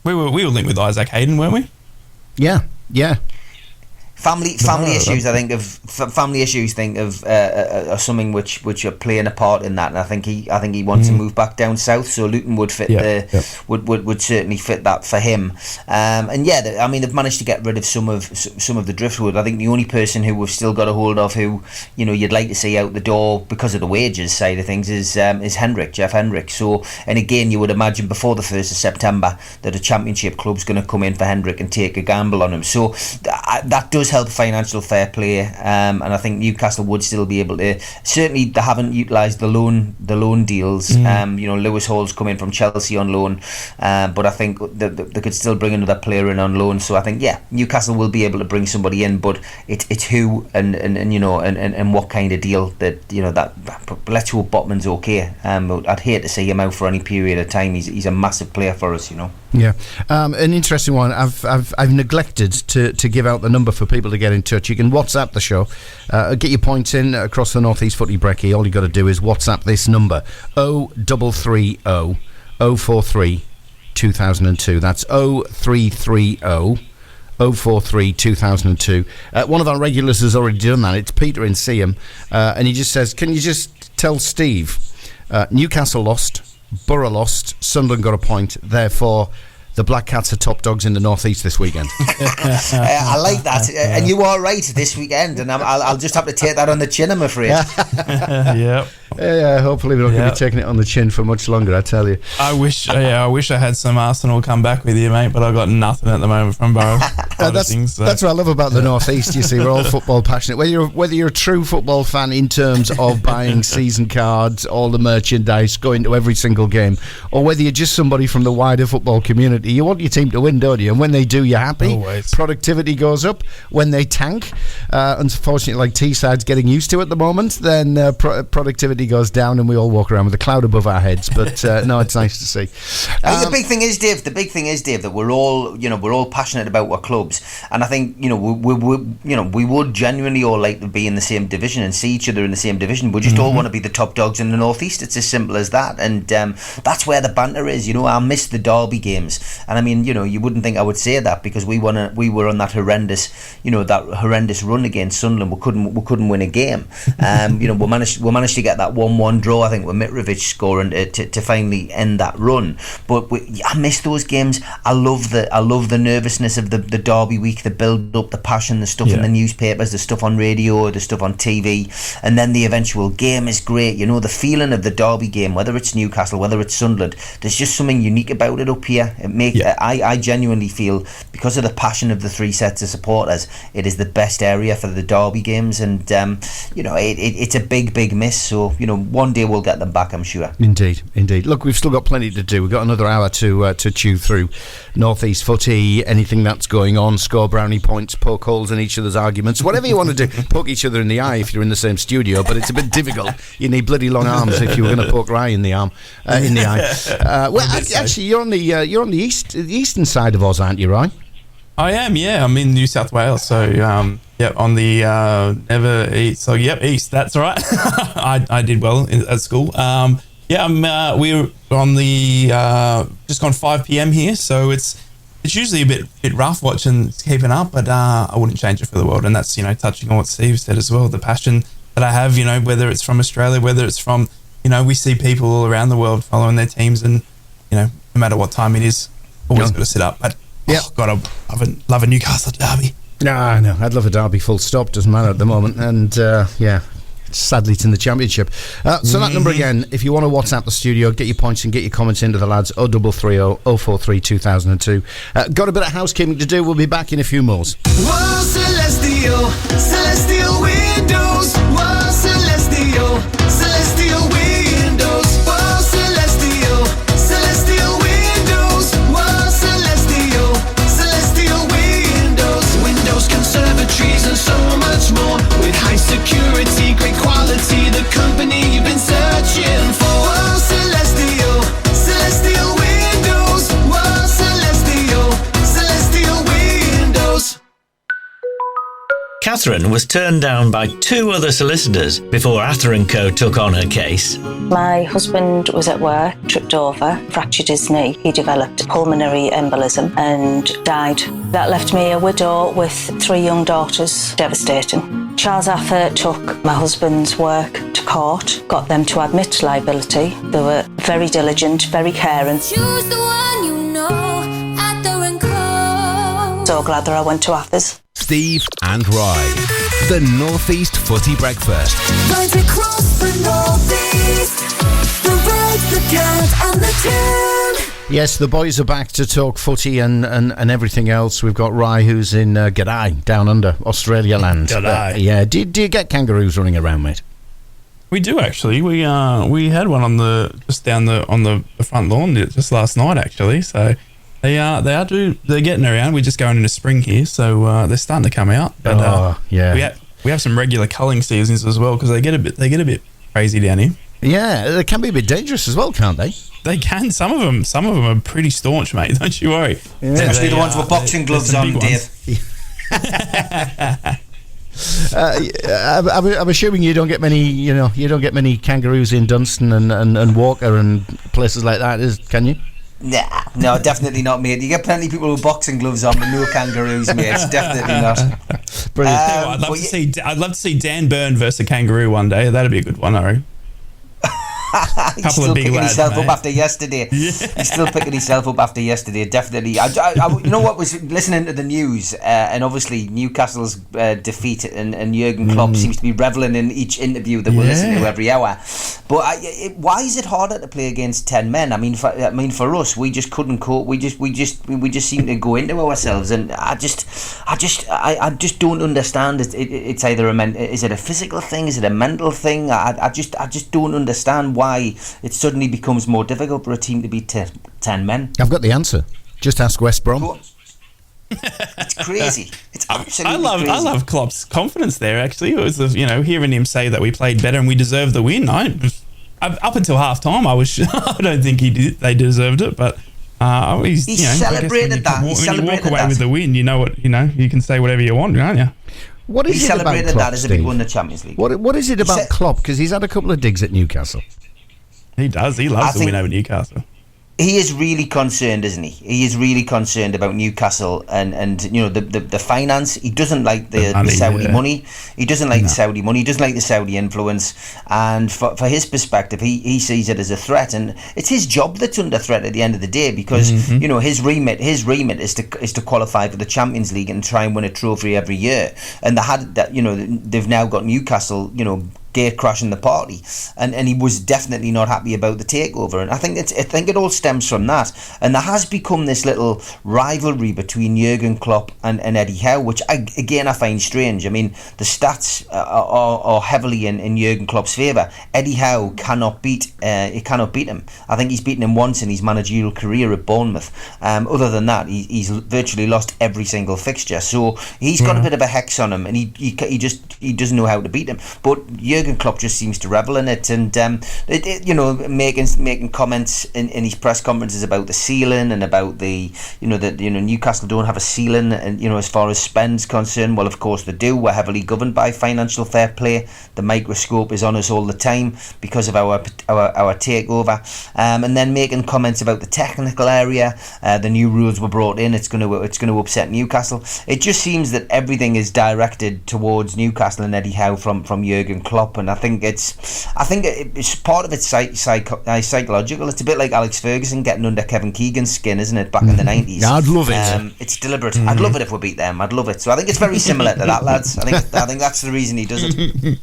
We were linked with Isaac Hayden, weren't we? Yeah. Family issues, I think are something which are playing a part in that, and I think he wants to move back down south, so Luton would fit would certainly fit that for him. They've managed to get rid of some of the driftwood. I think the only person who we've still got a hold of who you'd like to see out the door because of the wages side of things is Jeff Hendrick. So, and again, you would imagine before the 1st of September that a Championship club's going to come in for Hendrick and take a gamble on him. So that does help financial fair play, and I think Newcastle would still be able to. Certainly, they haven't utilised the loan deals. Lewis Hall's come in from Chelsea on loan, but I think they could still bring another player in on loan. So I think Newcastle will be able to bring somebody in, but it's who and what kind of deal that let's hope Botman's okay. I'd hate to see him out for any period of time. He's a massive player for us, Yeah, an interesting one. I've neglected to give out the number for people to get in touch. You can WhatsApp the show, get your points in across the North East Footy Brekky. All you got to do is WhatsApp this number 0330 043 2002. That's 0330 043 2002. One of our regulars has already done that. It's Peter in Seaham, and he just says, can you just tell Steve, Newcastle lost, Borough lost, Sunderland got a point, therefore the Black Cats are top dogs in the North East this weekend. I like that, and you are right this weekend, and I'll just have to take that on the chin, I'm afraid. Yeah, hopefully we're not going to be taking it on the chin for much longer, I tell you. I wish I had some Arsenal come back with you, mate, but I've got nothing at the moment from Borough. That's what I love about the North East. You see, we're all football passionate. Whether you're a true football fan in terms of buying season cards, all the merchandise, going to every single game, or whether you're just somebody from the wider football community, you want your team to win, don't you? And when they do, you're happy. Always. Productivity goes up. When they tank, unfortunately, like Teesside's getting used to at the moment, then productivity goes down, and we all walk around with a cloud above our heads. But no, it's nice to see. I think the big thing is, Dave, that we're all passionate about our clubs, and I think we would genuinely all like to be in the same division and see each other in the same division. We just all want to be the top dogs in the North East. It's as simple as that, and that's where the banter is. I miss the derby games, and I mean, you wouldn't think I would say that because we were on that horrendous run against Sunderland. We couldn't win a game. We managed to get that 1-1 draw, I think, with Mitrovic scoring to finally end that run. But I miss those games. I love the nervousness of the derby week, the build up, the passion, the stuff in the newspapers, the stuff on radio, the stuff on TV, and then the eventual game is great. The feeling of the derby game, whether it's Newcastle, whether it's Sunderland, there's just something unique about it up here. I genuinely feel, because of the passion of the three sets of supporters, it is the best area for the derby games, and it's a big miss. So one day we'll get them back, I'm sure. Indeed. Look, we've still got plenty to do. We've got another hour to chew through. North East footy, anything that's going on, score brownie points, poke holes in each other's arguments, whatever you want to do. Poke each other in the eye if you're in the same studio, but it's a bit difficult. You need bloody long arms if you were going to poke Rye in the eye. Actually, you're on the eastern side of Oz, aren't you, Rye? I am, yeah. I'm in New South Wales, so on the east. So east. That's right. I did well at school. We're on the just gone 5 p.m. here, so it's usually a bit rough watching, keeping up, but I wouldn't change it for the world. And that's touching on what Steve said as well. The passion that I have, whether it's from Australia, whether it's from we see people all around the world following their teams, and no matter what time it is, always got to sit up. But God, I love a Newcastle derby. No, I'd love a derby full stop, doesn't matter at the moment. And sadly it's in the championship. So that number again, if you want to WhatsApp the studio, get your points and get your comments into the lads, 0330 043 2002. Got a bit of housekeeping to do. We'll be back in a few more. Whoa, Celestial windows. Whoa, Celestial windows. Whoa, Celestial windows. Whoa, Celestial windows, conservatories and so much more. With high security, great quality, the company you've been searching for. Whoa, Celestial windows. Whoa, Celestial windows. Catherine was turned down by 2 other solicitors before Ather & Co took on her case. My husband was at work, tripped over, fractured his knee. He developed pulmonary embolism and died. That left me a widow with 3 young daughters. Devastating. Charles Ather took my husband's work to court, got them to admit liability. They were very diligent, very caring. Choose the one you know, Ather & Co. So glad that I went to Athers. Steve and Rye, the North East Footy Breakfast. Right across the Northeast, the red, the cat and the tin. Yes, the boys are back to talk footy and everything else. We've got Rye, who's in Gadai, down under, Australia land. Gadai. Do you get kangaroos running around, mate? We do, actually. We had one on the front lawn just last night, actually. So they're getting around. We're just going into spring here, so they're starting to come out. But we have some regular culling seasons as well, because they get a bit crazy down here. Yeah, they can be a bit dangerous as well, can't they? They can. Some of them are pretty staunch, mate. Don't you worry. Yeah. Especially the ones with boxing gloves on, Dave. I'm assuming you don't get many. You don't get many kangaroos in Dunstan and Walker and places like that, can you? Nah, no, definitely not, mate. You get plenty of people with boxing gloves on, but no kangaroos, mate. It's definitely not. Brilliant. I'd love to see Dan Byrne versus a kangaroo one day. That'd be a good one, I reckon. He's still picking himself up after yesterday. Yeah. He's still picking himself up after yesterday. Definitely. I you know what, was listening to the news, and obviously Newcastle's defeat, and Jurgen Klopp seems to be revelling in each interview that we're listening to every hour. But why is it harder to play against 10 men? I mean, for us, we just couldn't cope. We just seem to go into ourselves, and I just don't understand. It's either is it a physical thing? Is it a mental thing? I just don't understand why it suddenly becomes more difficult for a team to beat 10 men. I've got the answer. Just ask West Brom. It's crazy. It's absolutely crazy. I love Klopp's confidence there, actually. It was, hearing him say that we played better and we deserved the win. Up until half time, I don't think they deserved it, but he celebrated that. When you walk away with the win, you can say whatever you want, can't you? What is he celebrated that as if he won the Champions League. What is it about Klopp? Because he's had a couple of digs at Newcastle. He does. He loves to win over Newcastle. He is really concerned, isn't he? He is really concerned about Newcastle and the finance. He doesn't like the Saudi money. He doesn't like the Saudi money. He doesn't like the Saudi influence. And for his perspective, he sees it as a threat. And it's his job that's under threat at the end of the day, because his remit is to qualify for the Champions League and try and win a trophy every year. And they've now got Newcastle, gate crashing the party, and he was definitely not happy about the takeover, and I think it all stems from that. And there has become this little rivalry between Jurgen Klopp and Eddie Howe, which I find strange. I mean, the stats are heavily in Jurgen Klopp's favour. Eddie Howe cannot beat him. I think he's beaten him once in his managerial career at Bournemouth. Other than that, he's virtually lost every single fixture, so he's got a bit of a hex on him, and he doesn't know how to beat him. But Jurgen Klopp just seems to revel in it, and making comments in his press conferences about the ceiling and about the Newcastle don't have a ceiling, and as far as spend's concerned, well, of course they do. We're heavily governed by financial fair play. The microscope is on us all the time because of our takeover, and then making comments about the technical area. The new rules were brought in. It's going to upset Newcastle. It just seems that everything is directed towards Newcastle and Eddie Howe from Jurgen Klopp, and I think it's part of it's psychological. It's a bit like Alex Ferguson getting under Kevin Keegan's skin, isn't it, back in the 90s? I'd love it. It's deliberate. I'd love it if we beat them. I'd love it. So I think it's very similar to that, lads. I think that's the reason he does it.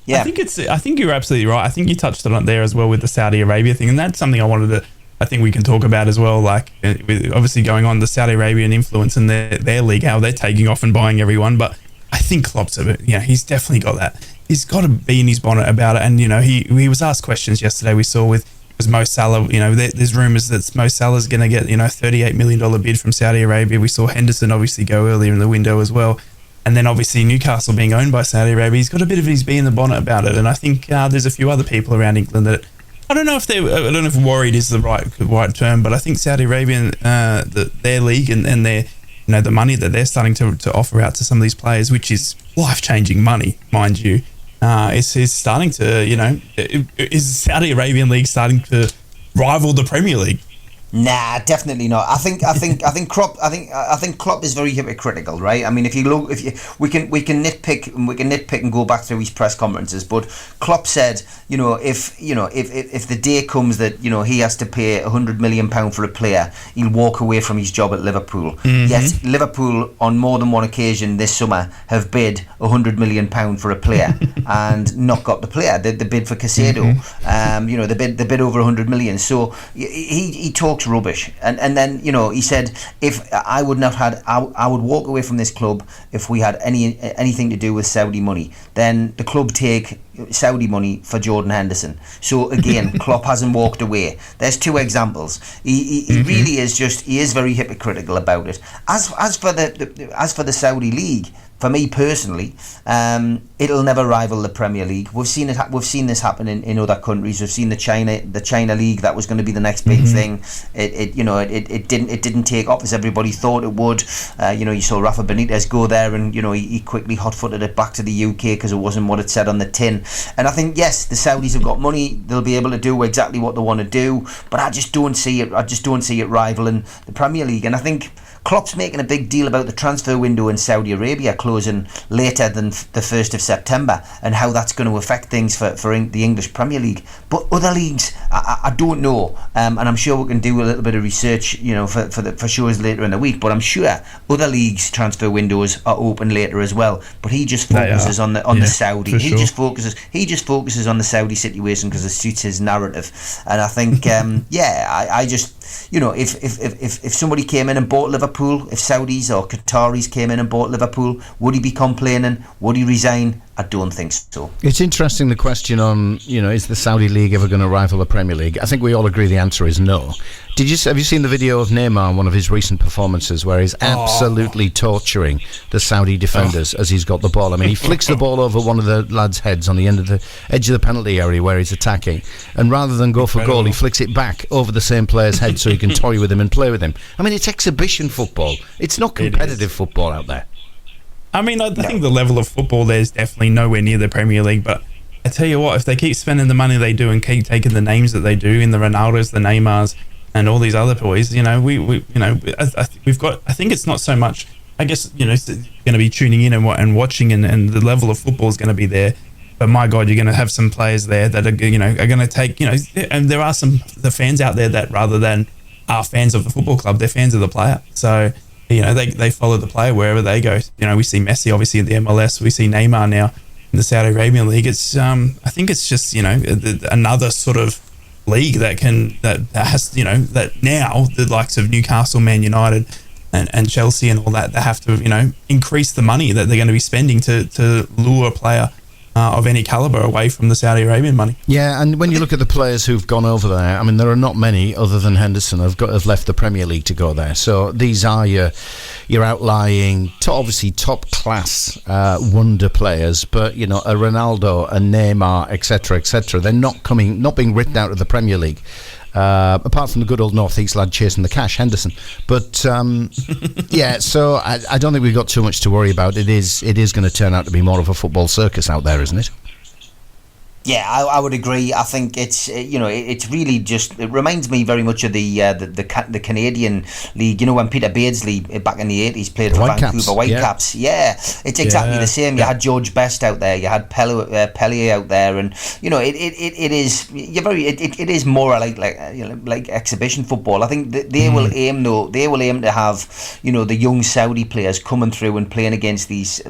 Yeah. I think you're absolutely right. I think you touched on it there as well with the Saudi Arabia thing, and that's something I think we can talk about as well, like with obviously going on the Saudi Arabian influence in their league, how they're taking off and buying everyone. But I think Klopp's he's definitely got that. He's got to be in his bonnet about it. And, he was asked questions yesterday. We saw was Mo Salah, there's rumours that Mo Salah's going to get, $38 million bid from Saudi Arabia. We saw Henderson obviously go earlier in the window as well. And then obviously Newcastle being owned by Saudi Arabia, he's got a bit of his bee in the bonnet about it. And I think there's a few other people around England that, I don't know if worried is the right term, but I think Saudi Arabian, their league and their, the money that they're starting to offer out to some of these players, which is life-changing money, mind you, is starting to, is Saudi Arabian league starting to rival the Premier League? Nah, definitely not. I think Klopp is very hypocritical, right? I mean, we can nitpick and go back through his press conferences, but Klopp said, if the day comes that he has to pay £100 million for a player, he'll walk away from his job at Liverpool. Mm-hmm. Yet Liverpool, on more than one occasion this summer, have bid £100 million for a player and not got the player. They bid for Caicedo. Mm-hmm. They bid over £100 million. So he talks rubbish, and then he said, if I would walk away from this club if we had anything to do with Saudi money. Then the club take Saudi money for Jordan Henderson. So again, Klopp hasn't walked away. There's two examples. He really is he is very hypocritical about it. As for the Saudi league, for me personally, it'll never rival the Premier League. We've seen it. We've seen this happen in other countries. We've seen the China League. That was going to be the next big thing. It didn't take off as everybody thought it would. You saw Rafa Benitez go there, and he quickly hot-footed it back to the UK because it wasn't what it said on the tin. And I think, yes, the Saudis have got money. They'll be able to do exactly what they want to do. But I just don't see it rivaling the Premier League. And I think Klopp's making a big deal about the transfer window in Saudi Arabia closing later than the 1st of September and how that's going to affect things for the English Premier League. But other leagues, I don't know. And I'm sure we can do a little bit of research, for shows later in the week. But I'm sure other leagues' transfer windows are open later as well. But he just focuses on the Saudi. He just focuses on the Saudi situation because it suits his narrative. And I think, I just, if somebody came in and bought Liverpool, if Saudis or Qataris came in and bought Liverpool, would he be complaining? Would he resign? I don't think so. It's interesting, the question on, is the Saudi League ever going to rival the Premier League? I think we all agree the answer is no. Have you seen the video of Neymar in one of his recent performances where he's absolutely torturing the Saudi defenders as he's got the ball? I mean, he flicks the ball over one of the lads' heads on the edge of the penalty area where he's attacking, and rather than go for goal, he flicks it back over the same player's head so he can toy with him and play with him. I mean, it's exhibition football. It's not competitive football out there. I mean, I think the level of football there is definitely nowhere near the Premier League, but I tell you what, if they keep spending the money they do and keep taking the names that they do in the Ronaldos, the Neymars, and all these other boys, I think it's not so much, I guess, it's going to be tuning in and watching, and the level of football is going to be there. But my God, you're going to have some players there that are going to take, and there are the fans out there that rather than are fans of the football club, they're fans of the player. So, they follow the player wherever they go. We see Messi obviously in the MLS. We see Neymar now in the Saudi Arabian League. It's I think it's just another sort of league that has that now the likes of Newcastle, Man United, and Chelsea and all that, they have to increase the money that they're going to be spending to lure a player of any calibre away from the Saudi Arabian money. Yeah, and when you look at the players who've gone over there, I mean, there are not many other than Henderson have left the Premier League to go there. So these are your outlying, obviously top class wonder players, but a Ronaldo, a Neymar, etc., they're not being written out of the Premier League. Apart from the good old North East lad chasing the cash, Henderson. But so I don't think we've got too much to worry about. It is going to turn out to be more of a football circus out there, isn't it? Yeah, I would agree. I think it's it's really just, it reminds me very much of the Canadian league. When Peter Beardsley back in the 80s played for Vancouver Whitecaps. Yeah, it's exactly the same. You had George Best out there. You had Pellier out there, and it is more like exhibition football. I think they will aim to have the young Saudi players coming through and playing against these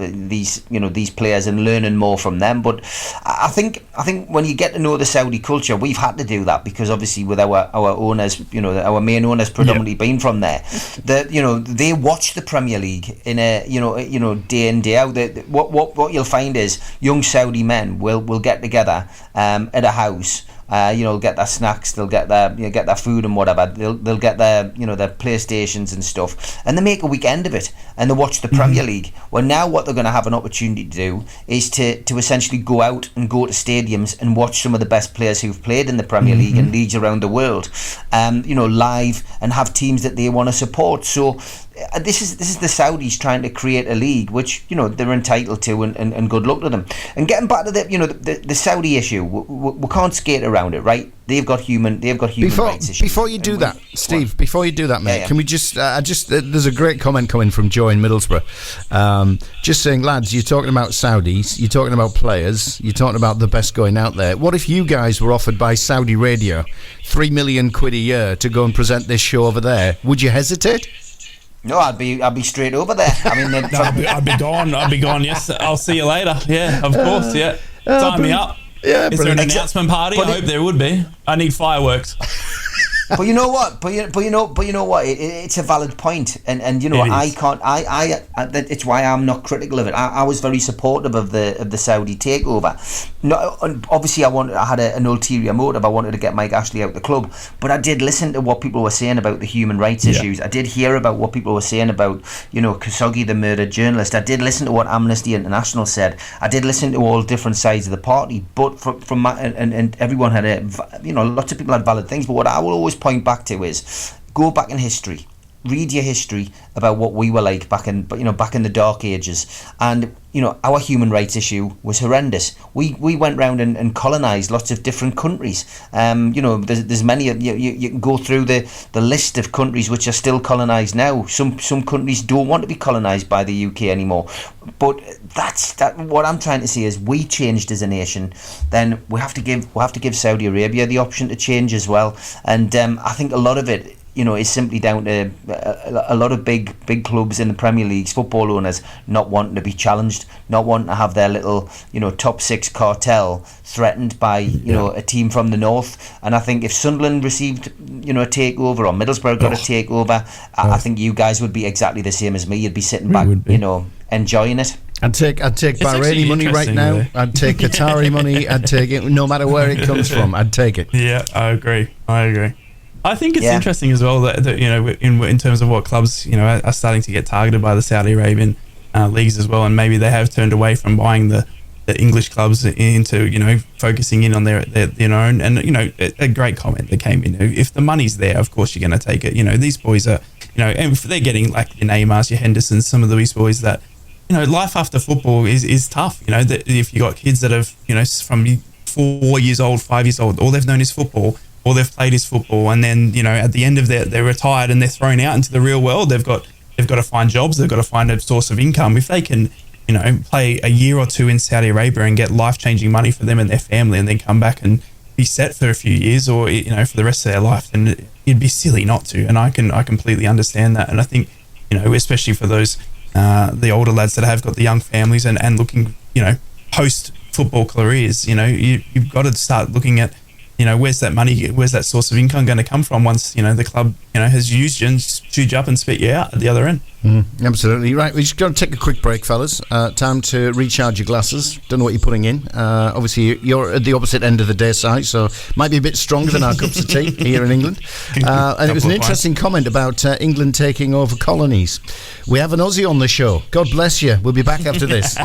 players and learning more from them. But I think when you get to know the Saudi culture, we've had to do that because obviously with our owners, our main owners predominantly being from there, they watch the Premier League in a day in, day out. What you'll find is young Saudi men will get together at a house. Get their snacks, they'll get their food and whatever. They'll get their their PlayStations and stuff, and they make a weekend of it, and they watch the Premier League. Well, now what they're going to have an opportunity to do is to essentially go out and go to stadiums and watch some of the best players who've played in the Premier League and leagues around the world, live, and have teams that they want to support. So this is the Saudis trying to create a league which they're entitled to, and good luck to them. And getting back to the Saudi issue, we can't skate around it, right? They've got human rights issues. Before you do that, Steve, mate, can we just there's a great comment coming from Joe in Middlesbrough, just saying, lads, you're talking about Saudis, you're talking about players, you're talking about the best going out there. What if you guys were offered by Saudi Radio £3 million a year to go and present this show over there? Would you hesitate? No, I'd be straight over there. I mean, I'd be gone. Yes, I'll see you later. Yeah, of course. Yeah, sign me up. Yeah, is there an announcement party? I hope there would be. I need fireworks. But you know what? But you know what? It's a valid point, and you know I can't. It's why I'm not critical of it. I was very supportive of the Saudi takeover. No, obviously I had an ulterior motive. I wanted to get Mike Ashley out the club, but I did listen to what people were saying about the human rights issues. I did hear about what people were saying about, you know, Khashoggi, the murdered journalist. I did listen to what Amnesty International said. I did listen to all different sides of the party, but from my, and everyone had lots of people had valid things. But what I will always point back to is go back in history, read your history about what we were like back in the dark ages, and you know our human rights issue was horrendous. We went round and colonised lots of different countries. There's many. You can go through the list of countries which are still colonised now. Some countries don't want to be colonised by the UK anymore. But that's what I'm trying to say is we changed as a nation. Then we have to give Saudi Arabia the option to change as well. And I think a lot of it, you know, is simply down to a lot of big clubs in the Premier League's football owners not wanting to be challenged, not wanting to have their little, you know, top six cartel threatened by, you know, a team from the north. And I think if Sunderland received, you know, a takeover, or Middlesbrough got a takeover, I think you guys would be exactly the same as me. You'd be sitting back, you know, enjoying it. I'd take Bahraini money right now. Though. I'd take Qatari money. I'd take it no matter where it comes from. I'd take it. Yeah, I agree. I think it's interesting as well that you know, in terms of what clubs, you know, are starting to get targeted by the Saudi Arabian leagues as well, and maybe they have turned away from buying the English clubs into, you know, focusing in on their own. And you know, a great comment that came in. If the money's there, of course you're going to take it. You know, these boys are, you know, and if they're getting like your Neymars, your Hendersons, some of these boys that, you know, life after football is tough. You know, that if you got kids that have, you know, from 4 years old, 5 years old, all they've known is football. All they've played is football, and then, you know, at the end of they're retired and they're thrown out into the real world. They've got to find jobs. They've got to find a source of income. If they can, you know, play a year or two in Saudi Arabia and get life-changing money for them and their family, and then come back and be set for a few years, or, you know, for the rest of their life, then it'd be silly not to. And I completely understand that. And I think, you know, especially for those the older lads that have got the young families and looking, you know, post football careers, you know, you've got to start looking at, you know, where's that money, where's that source of income going to come from once, you know, the club, you know, has used you and chewed you up and spit you out at the other end. Absolutely. Right, we're just going to take a quick break, fellas. Time to recharge your glasses. Don't know what you're putting in. Obviously, you're at the opposite end of the day side, so might be a bit stronger than our cups of tea here in England. And it was an interesting comment about England taking over colonies. We have an Aussie on the show. God bless you. We'll be back after this.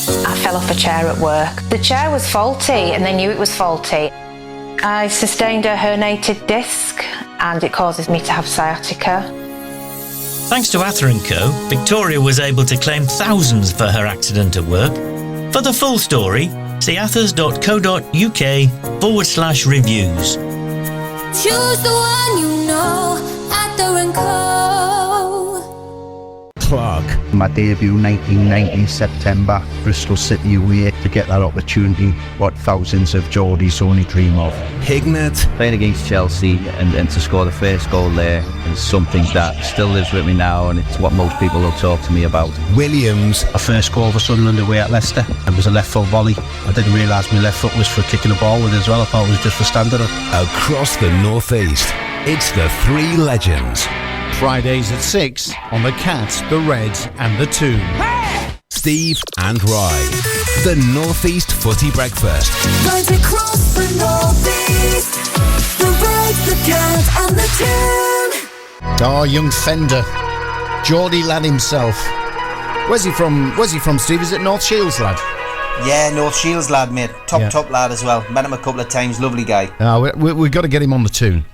I fell off a chair at work. The chair was faulty and they knew it was faulty. I sustained a herniated disc and it causes me to have sciatica. Thanks to Ather & Co, Victoria was able to claim thousands for her accident at work. For the full story, see athers.co.uk/reviews. Choose the one you know, Ather & Co. Clark. My debut 1990 September, Bristol City away, to get that opportunity, what thousands of Geordies only dream of. Hignett. Playing against Chelsea and to score the first goal there is something that still lives with me now, and it's what most people will talk to me about. Williams. A first goal for Sunderland away at Leicester. It was a left foot volley. I didn't realise my left foot was for kicking the ball with as well. I thought it was just for standing up. Across the Northeast, it's the three legends. Fridays at 6 on the Cat, the Red and the Toon. Steve and Rye. The Northeast Footy Breakfast. Right across the Northeast, the Red, the Cat and the Toon. Oh, young Fender. Geordie lad himself. Where's he from, Steve? Is it North Shields lad? Yeah, North Shields lad, mate. Top lad as well. Met him a couple of times. Lovely guy. We've got to get him on the tune.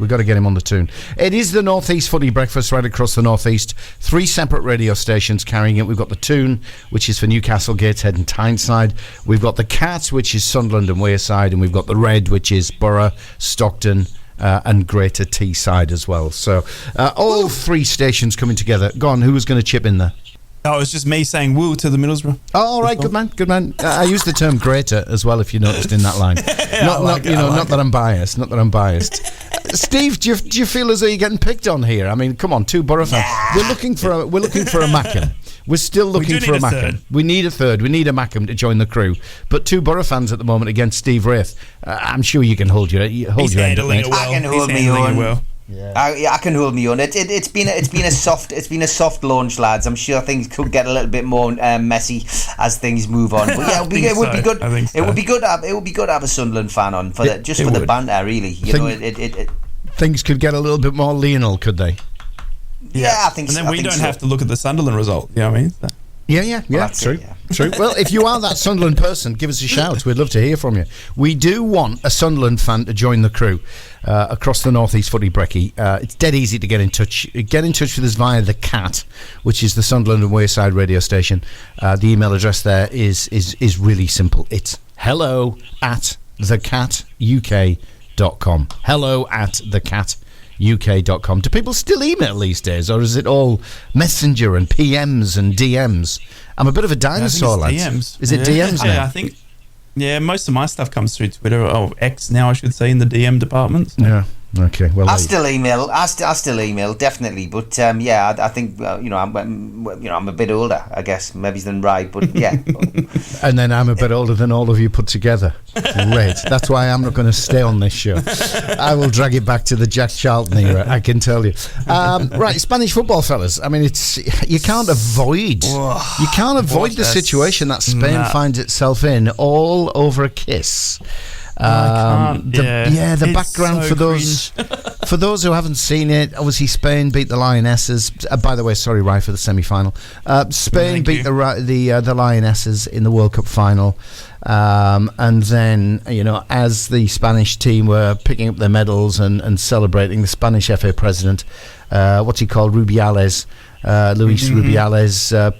It is the Northeast Footy Breakfast right across the Northeast. 3 separate radio stations carrying it. We've got the Toon, which is for Newcastle, Gateshead and Tyneside. We've got the Cat, which is Sunderland and Wayside. And we've got the Red, which is Borough, Stockton and Greater Teesside as well. So all 3 stations coming together. Go on, who was going to chip in there? Oh, it was just me saying woo to the Middlesbrough. Oh, all right, good man. I used the term greater as well, if you noticed in that line. Not that I'm biased. Steve, do you feel as though you're getting picked on here? I mean, come on, 2 Borough fans. We're looking for a Mackem. We're still looking for a Mackham. We need a third. We need a Mackham to join the crew. But 2 Borough fans at the moment against Steve Wraith. I'm sure you can hold your end up, mate. I can hold me own. Yeah. I can hold me on. It's been a soft launch, lads. I'm sure things could get a little bit more messy as things move on. But yeah, it would be good. It would be good to have a Sunderland fan on for the banter. Really, things could get a little bit more Lionel, could they? Yeah, I think. And then we don't have to look at the Sunderland result. You know what I mean? So. Yeah, true. Well, if you are that Sunderland person, give us a shout. We'd love to hear from you. We do want a Sunderland fan to join the crew across the North East Footy Brekky. It's dead easy to get in touch. Get in touch with us via the Cat, which is the Sunderland and Wayside radio station. The email address there is really simple. It's hello@thecatuk.com. hello@thecatuk.com. Do people still email these days, or is it all Messenger and PMs and DMs? I'm a bit of a dinosaur, lads. DMs. Is it DMs now? Yeah, I think. Yeah, most of my stuff comes through Twitter, or X now, I should say, in the DM department. Yeah. Okay. Well, I still email, definitely. But I think I'm a bit older, I guess, maybe than right. But yeah. And then I'm a bit older than all of you put together. Great. That's why I'm not going to stay on this show. I will drag it back to the Jack Charlton era, I can tell you. Right, Spanish football, fellas. I mean, you can't avoid the situation that Spain finds itself in all over a kiss. The background so for those who haven't seen it, obviously Spain beat the Lionesses. By the way, sorry, Rye, for the semi-final. Spain beat the Lionesses in the World Cup final, and then as the Spanish team were picking up their medals and celebrating, the Spanish FA president, what's he called, Rubiales, Luis Rubiales,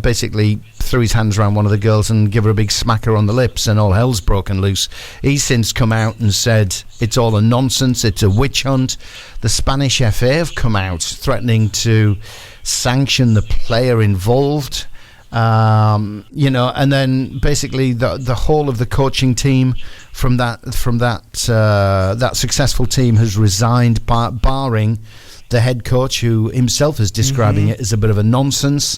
basically threw his hands around one of the girls and gave her a big smacker on the lips, and all hell's broken loose. He's since come out and said it's all a nonsense, it's a witch hunt. The Spanish FA have come out threatening to sanction the player involved, and then basically the whole of the coaching team from that successful team has resigned, barring the head coach, who himself is describing it as a bit of a nonsense.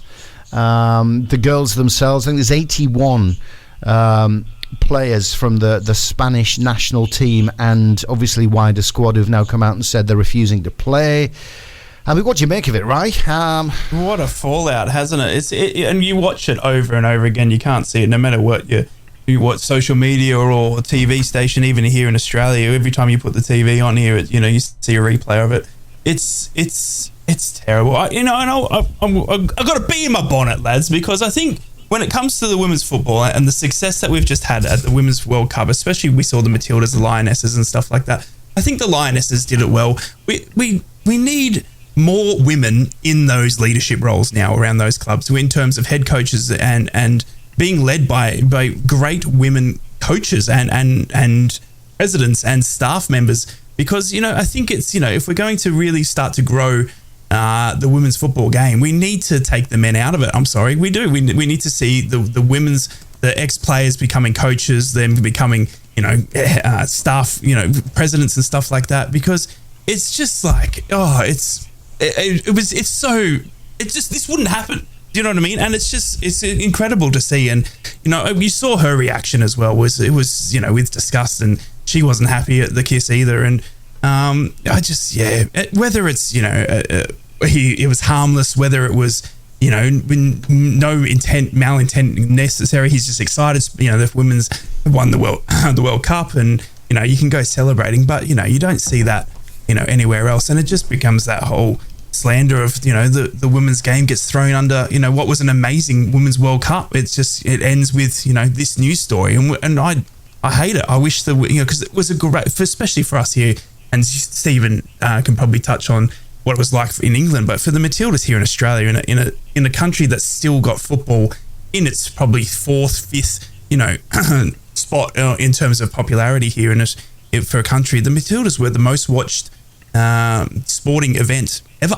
The girls themselves, I think there's 81 players from the Spanish national team and obviously wider squad who've now come out and said they're refusing to play. I mean, what do you make of it, right? What a fallout, hasn't it? And you watch it over and over again. You can't see it, no matter what you watch, social media or TV station, even here in Australia. Every time you put the TV on here, you see a replay of it. It's terrible. I've got to be in my bonnet, lads, because I think when it comes to the women's football and the success that we've just had at the Women's World Cup, especially we saw the Matildas, the Lionesses and stuff like that, I think the Lionesses did it well. We need more women in those leadership roles now around those clubs, in terms of head coaches and being led by great women coaches and presidents and staff members. Because, I think it's, if we're going to really start to grow the women's football game, we need to take the men out of it. I'm sorry, we do. We need to see the ex-players becoming coaches, them becoming, staff, presidents and stuff like that. Because it's just like, this wouldn't happen. Do you know what I mean? And it's incredible to see. And, you saw her reaction as well. It was with disgust, and she wasn't happy at the kiss either. And whether it's it was harmless, whether it was no malintent necessary, he's just excited. The women's won the World Cup, and you can go celebrating, but you don't see that anywhere else, and it just becomes that whole slander of the women's game gets thrown under what was an amazing Women's World Cup. It ends with this news story, and I hate it. I wish because it was a great, especially for us here, and Stephen can probably touch on what it was like in England, but for the Matildas here in Australia, in a country that's still got football in its probably fourth, fifth spot in terms of popularity here for a country, the Matildas were the most watched sporting event ever.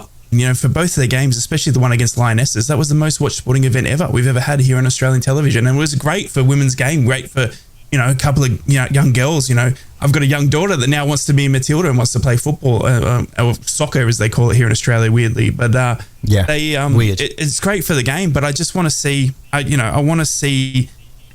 For both of their games, especially the one against Lionesses, that was the most watched sporting event we've ever had here on Australian television, and it was great for women's game, great for a couple of young girls, I've got a young daughter that now wants to be Matilda and wants to play football, or soccer as they call it here in Australia, weirdly. But weird. It's great for the game, but I just want to see, I want to see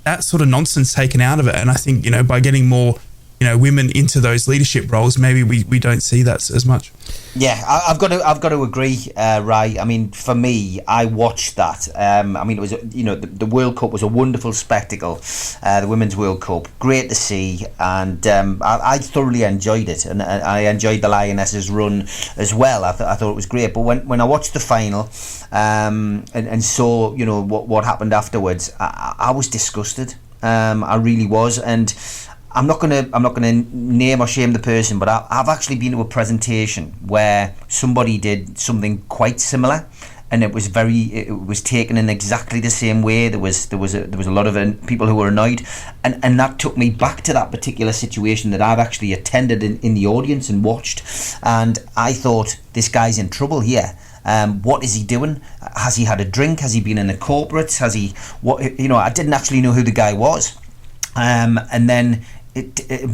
that sort of nonsense taken out of it. And I think, by getting more, women into those leadership roles, maybe we don't see that as much. Yeah, I've got to agree, Ray. I mean, for me, I watched that. It was, the World Cup was a wonderful spectacle, the Women's World Cup. Great to see, and I thoroughly enjoyed it, and I enjoyed the Lionesses' run as well. I thought it was great. But when I watched the final and saw, what happened afterwards, I was disgusted. I really was, and I'm not gonna name or shame the person, but I've actually been to a presentation where somebody did something quite similar, and it was taken in exactly the same way. There was a lot of people who were annoyed, and that took me back to that particular situation that I've actually attended in the audience and watched, and I thought, this guy's in trouble here. What is he doing? Has he had a drink? Has he been in the corporates? Has he I didn't actually know who the guy was, and then.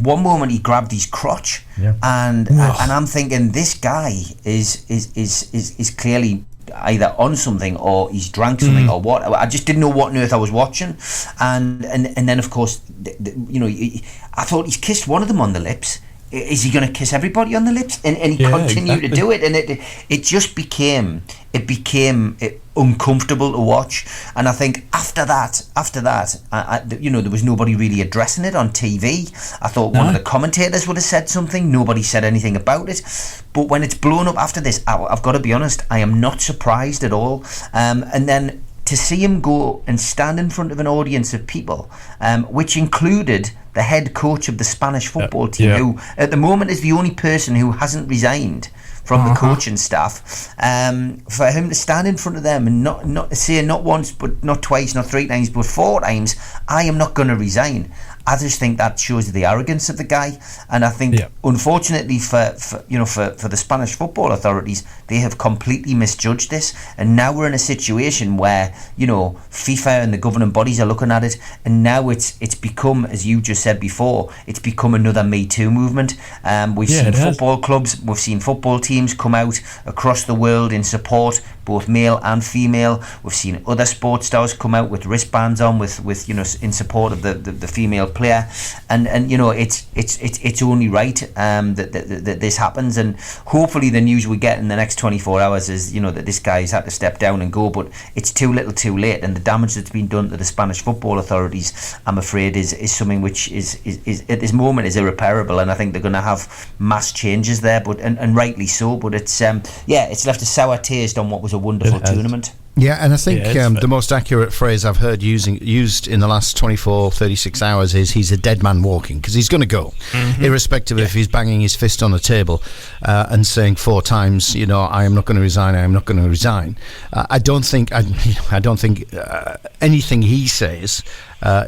One moment he grabbed his crotch, and I'm thinking, this guy is clearly either on something or he's drank something or what. I just didn't know what on earth I was watching, and then of course I thought he's kissed one of them on the lips. Is he going to kiss everybody on the lips? And he continued to do it, and it just became uncomfortable to watch. And I think after that, there was nobody really addressing it on TV. I thought one of the commentators would have said something. Nobody said anything about it. But when it's blown up after this, I've got to be honest, I am not surprised at all. And then to see him go and stand in front of an audience of people, which included the head coach of the Spanish football team, who at the moment is the only person who hasn't resigned from the coaching staff, for him to stand in front of them and not say not once, but not twice, not 3 times, but 4 times, I am not going to resign. I just think that shows the arrogance of the guy, and I think unfortunately for the Spanish football authorities, they have completely misjudged this, and now we're in a situation where FIFA and the governing bodies are looking at it, and now it's become, as you just said before, it's become another Me Too movement. We've seen football clubs, we've seen football teams come out across the world in support, both male and female. We've seen other sports stars come out with wristbands on with in support of the female player, and it's only right that this happens, and hopefully the news we get in the next 24 hours is that this guy's had to step down and go, but it's too little too late, and the damage that's been done to the Spanish football authorities, I'm afraid, is something which is at this moment is irreparable, and I think they're going to have mass changes there, but and rightly so, but it's left a sour taste on what was a wonderful tournament. Yeah, and I think the most accurate phrase I've heard used in the last 24, 36 hours is he's a dead man walking, because he's going to go, irrespective if he's banging his fist on the table and saying 4 times, I am not going to resign, I am not going to resign. I don't think anything he says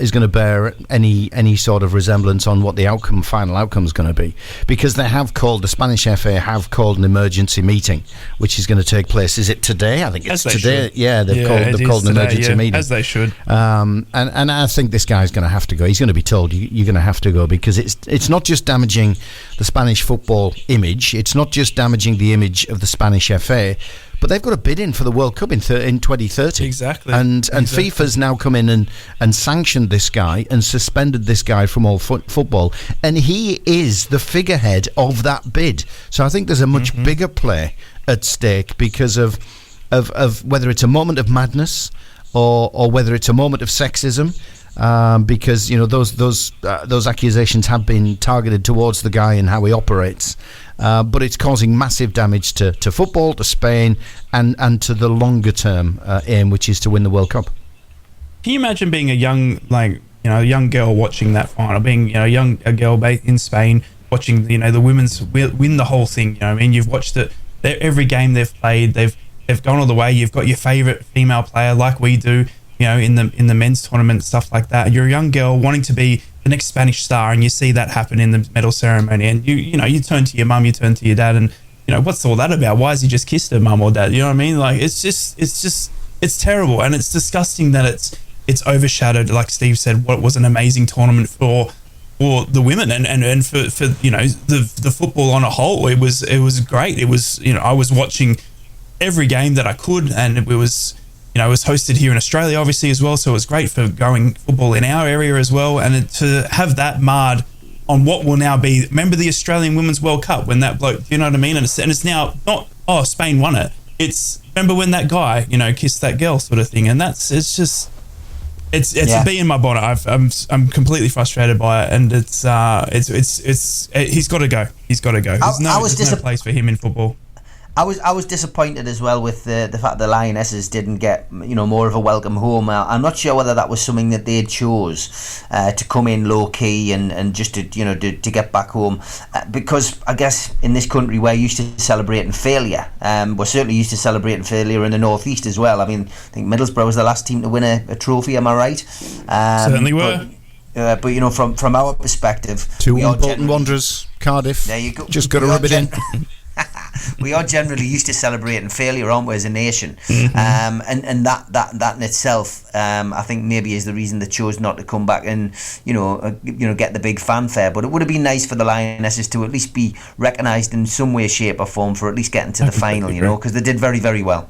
is going to bear any sort of resemblance on what the final outcome is going to be, because the Spanish FA have called an emergency meeting, which is going to take place. Is it today? I think it's today. Yeah, they've called an emergency meeting, as they should. And I think this guy's going to have to go. He's going to be told you're going to have to go, because it's not just damaging the Spanish football image. It's not just damaging the image of the Spanish FA. But they've got a bid in for the World Cup in 2030. Exactly. And FIFA's now come in and sanctioned this guy and suspended this guy from all football. And he is the figurehead of that bid. So I think there's a much bigger play at stake because of whether it's a moment of madness or whether it's a moment of sexism. Because those accusations have been targeted towards the guy and how he operates, but it's causing massive damage to football, to Spain, and to the longer term aim, which is to win the World Cup. Can you imagine being a young girl watching that final, being a girl in Spain watching the women's win the whole thing? You've watched it, every game they've played, they've gone all the way. You've got your favourite female player, like we do. In the men's tournament, stuff like that. You're a young girl wanting to be the next Spanish star, and you see that happen in the medal ceremony, and you turn to your mum, you turn to your dad, and what's all that about? Why has he just kissed her mum or dad? You know what I mean? Like it's terrible, and it's disgusting that it's overshadowed, like Steve said, what was an amazing tournament for for the women and for the football on a whole. It was great. It was, I was watching every game that I could, and it was hosted here in Australia obviously as well, so it was great for growing football in our area as well. And to have that marred on what will now be, remember the Australian Women's World Cup when that bloke, you know what I mean? And it's now not, Spain won it. It's, remember when that guy, kissed that girl sort of thing. And it's a bee in my bonnet. I'm completely frustrated by it, and it's he's got to go. He's got to go. There's no place for him in football. I was disappointed as well with the fact the Lionesses didn't get more of a welcome home. I'm not sure whether that was something that they chose to come in low key and just to get back home, because I guess in this country we're used to celebrating failure. We're certainly used to celebrating failure in the northeast as well. I mean, I think Middlesbrough was the last team to win a trophy. Am I right? Certainly were. But from our perspective, 2-1 Bolton Wanderers, Cardiff. There you go. Just got to rub it in. We are generally used to celebrating failure, aren't we, as a nation? And that in itself, I think maybe is the reason they chose not to come back and get the big fanfare. But it would have been nice for the Lionesses to at least be recognised in some way, shape, or form for at least getting to the final. Because they did very, very well.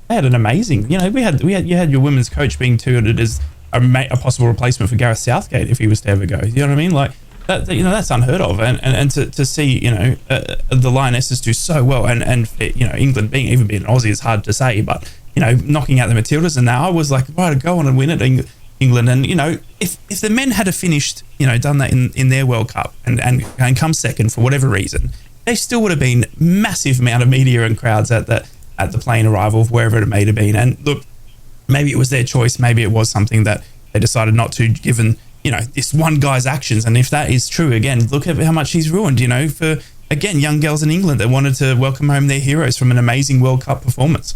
They had an amazing. You had your women's coach being touted as a possible replacement for Gareth Southgate if he was to ever go. You know what I mean? Like. That's unheard of, and to see the Lionesses do so well, and England being Aussie is hard to say, but knocking out the Matildas, and now I was like, right, go on and win it, England. And if the men had finished done that in their World Cup and come second for whatever reason, they still would have been massive amount of media and crowds at the plane arrival of wherever it may have been. And look, maybe it was their choice, maybe it was something that they decided not to, given this one guy's actions. And if that is true, again, look at how much he's ruined, for, again, young girls in England that wanted to welcome home their heroes from an amazing World Cup performance.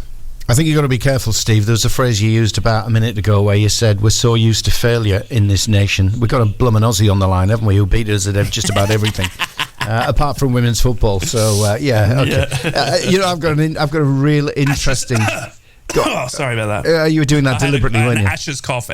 I think you've got to be careful, Steve. There was a phrase you used about a minute ago where you said, we're so used to failure in this nation. We've got a bloomin' Aussie on the line, haven't we, who beat us at just about everything. Apart from women's football. So, yeah, okay. Yeah. I've got a real interesting... sorry about that. You were doing that deliberately, weren't you? An Ashes cough.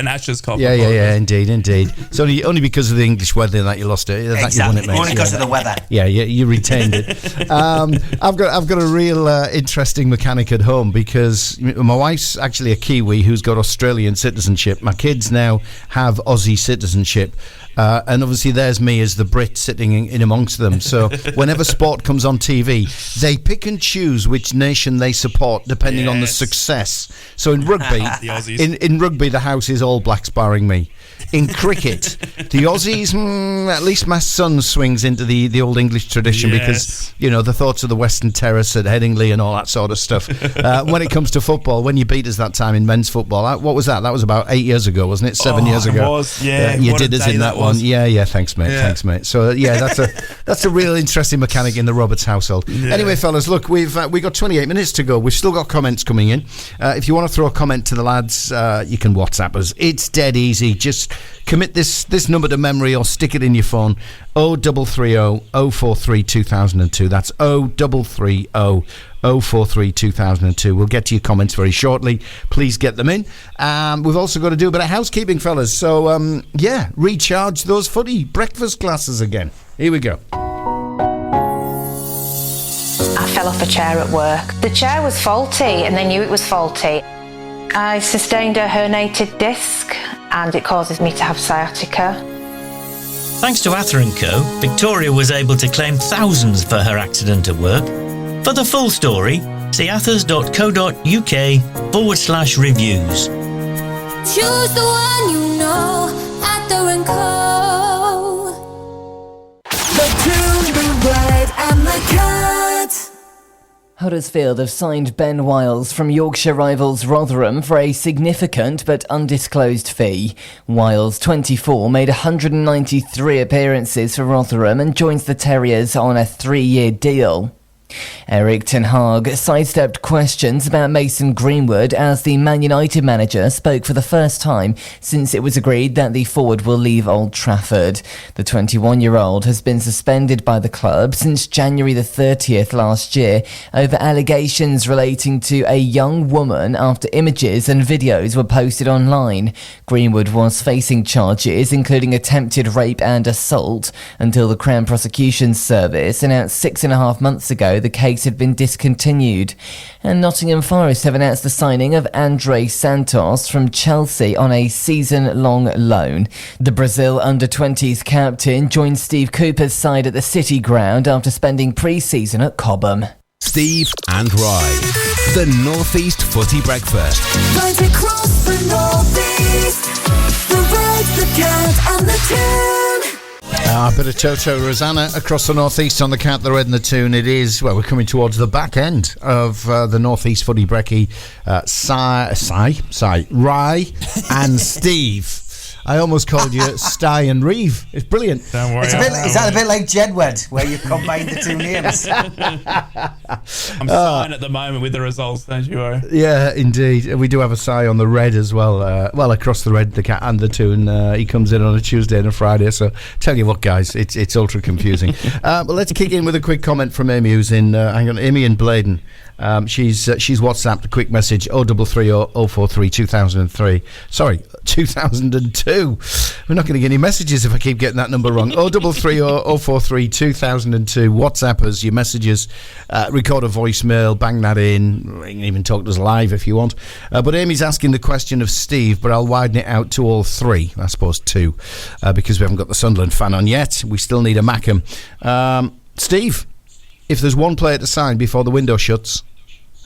Yeah, indeed. It's only because of the English weather that you lost it. Exactly. You won it, mate. Only because of the weather. Yeah, you retained it. I've got a real interesting mechanic at home, because my wife's actually a Kiwi who's got Australian citizenship. My kids now have Aussie citizenship. And obviously there's me as the Brit sitting in amongst them. So whenever sport comes on TV, they pick and choose which nation they support depending on the success. So in rugby, in rugby, the house is all blacks barring me. In cricket, the Aussies, at least my son swings into the old English tradition, because the thoughts of the Western Terrace at Headingley and all that sort of stuff. When it comes to football, when you beat us that time in men's football, what was that? That was about 8 years ago, wasn't it? 7 years ago. It was, yeah. You did us in that one. Yeah. Thanks, mate. So that's a real interesting mechanic in the Roberts household. Yeah. Anyway, fellas, look, we got 28 minutes to go. We've still got comments coming in. If you want to throw a comment to the lads, you can WhatsApp us. It's dead easy. Just commit this number to memory or stick it in your phone. 0330 043 2002. That's 0330 043 2002. We'll get to your comments very shortly. Please get them in. We've also got to do a bit of housekeeping, fellas. So, recharge those footy breakfast glasses again. Here we go. I fell off a chair at work. The chair was faulty and they knew it was faulty. I sustained a herniated disc and it causes me to have sciatica. Thanks to Ather & Co, Victoria was able to claim thousands for her accident at work. For the full story, see athers.co.uk/reviews. Choose the one you know, Ather & Co. The tune, the red and the cut. Huddersfield have signed Ben Wiles from Yorkshire rivals Rotherham for a significant but undisclosed fee. Wiles, 24, made 193 appearances for Rotherham and joins the Terriers on a 3-year deal. Erik ten Hag sidestepped questions about Mason Greenwood as the Man United manager spoke for the first time since it was agreed that the forward will leave Old Trafford. The 21-year-old has been suspended by the club since January the 30th last year over allegations relating to a young woman after images and videos were posted online. Greenwood was facing charges including attempted rape and assault until the Crown Prosecution Service announced 6.5 months ago the case had been discontinued. And Nottingham Forest have announced the signing of Andre Santos from Chelsea on a season-long loan. The Brazil under-20s captain joined Steve Cooper's side at the City Ground after spending pre-season at Cobham. Steve and Rye, the North East Footy Breakfast. Right across the northeast, the red, the cat and the tune. A bit of Toto Rosanna across the northeast on the cat, the red and the tune. It is, well, we're coming towards the back end of the northeast footy Brekky. Rye and Steve. I almost called you Sty and Reeve. It's brilliant. Don't worry. Is that a bit like Jedward, where you combine the two names? I'm sighing at the moment with the results, don't you worry. Yeah, indeed. We do have a sigh on the red as well. Well, across the red, the cat and the tune. He comes in on a Tuesday and a Friday. So tell you what, guys, it's ultra confusing. But let's kick in with a quick comment from Amy, who's in, Amy in Bladen. She's WhatsApped a quick message 0330 043 2003. Sorry, 2002. We're not going to get any messages if I keep getting that number wrong. 0330 043 2002. WhatsApp us your messages, record a voicemail, bang that in. You can even talk to us live if you want. But Amy's asking the question of Steve, but I'll widen it out to all three. I suppose two, because we haven't got the Sunderland fan on yet. We still need a Mackham. Steve, if there's one player to sign before the window shuts,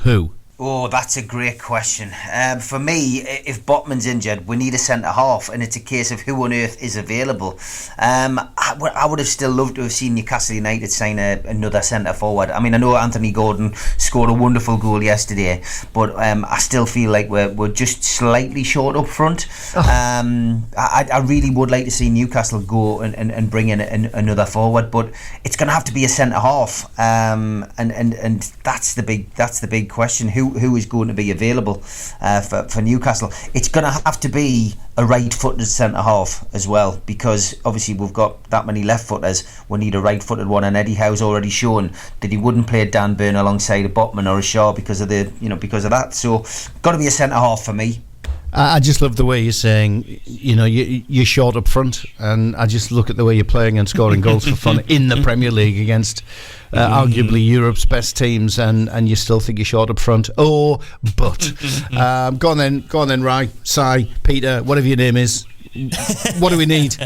who? Oh, that's a great question. For me, if Botman's injured, we need a centre-half, and it's a case of who on earth is available. I would have still loved to have seen Newcastle United sign another centre-forward. I mean, I know Anthony Gordon scored a wonderful goal yesterday, but I still feel like we're just slightly short up front. I really would like to see Newcastle go and bring in another forward, but it's going to have to be a centre-half, and that's the big question. Who is going to be available for Newcastle? It's going to have to be a right-footed centre-half as well, because obviously we've got that many left-footers. We need a right-footed one, and Eddie Howe's already shown that he wouldn't play Dan Burn alongside a Botman or a Shaw because of that. So, got to be a centre-half for me. I just love the way you're saying, you're short up front, and I just look at the way you're playing and scoring goals for fun in the Premier League against arguably Europe's best teams, and you still think you're short up front. Go on then, Rye, Si, Peter, whatever your name is. What do we need?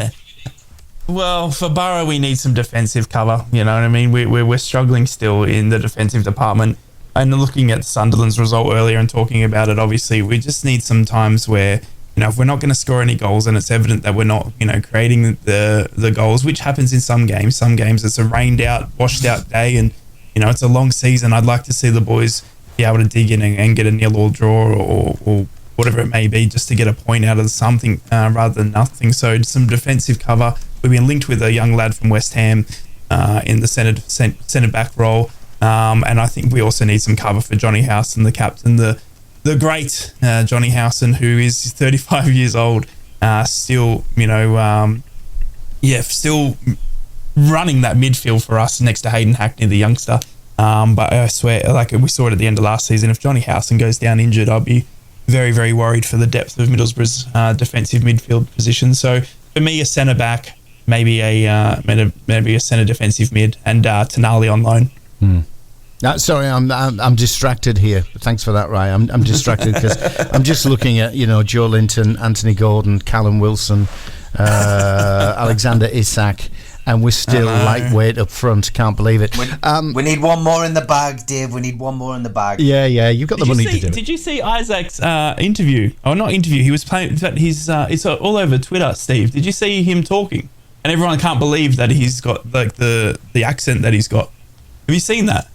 Well, for Borough, we need some defensive cover. You know what I mean? We're struggling still in the defensive department. And looking at Sunderland's result earlier and talking about it, obviously, we just need some times where, if we're not going to score any goals and it's evident that we're not, creating the goals, which happens in some games. Some games it's a rained out, washed out day and, it's a long season. I'd like to see the boys be able to dig in and get a 0-0 draw or whatever it may be, just to get a point out of something rather than nothing. So some defensive cover. We've been linked with a young lad from West Ham in the centre back role. And I think we also need some cover for Johnny Howson, the captain, the great Johnny Howson, who is 35 years old, still running that midfield for us next to Hayden Hackney, the youngster. But I swear, like we saw it at the end of last season, if Johnny Howson goes down injured, I'll be very, very worried for the depth of Middlesbrough's defensive midfield position. So for me, a centre back, maybe a centre defensive mid, and Tonali on loan. Sorry, I'm distracted here. Thanks for that, Rye. I'm distracted because I'm just looking at Joe Linton, Anthony Gordon, Callum Wilson, Alexander Isak, and we're still lightweight up front. Can't believe it. We need one more in the bag, Dave. We need one more in the bag. Yeah, you've got the money to do it. Did you see Isaac's interview? Oh, not interview. He was playing. In fact, it's all over Twitter, Steve. Did you see him talking? And everyone can't believe that he's got like the accent that he's got. Have you seen that?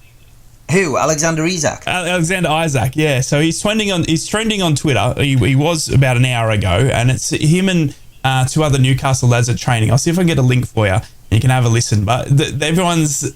Who? Alexander Isak? Alexander Isak, yeah. So he's trending on Twitter. He was about an hour ago, and it's him and two other Newcastle lads at training. I'll see if I can get a link for you, and you can have a listen. But everyone's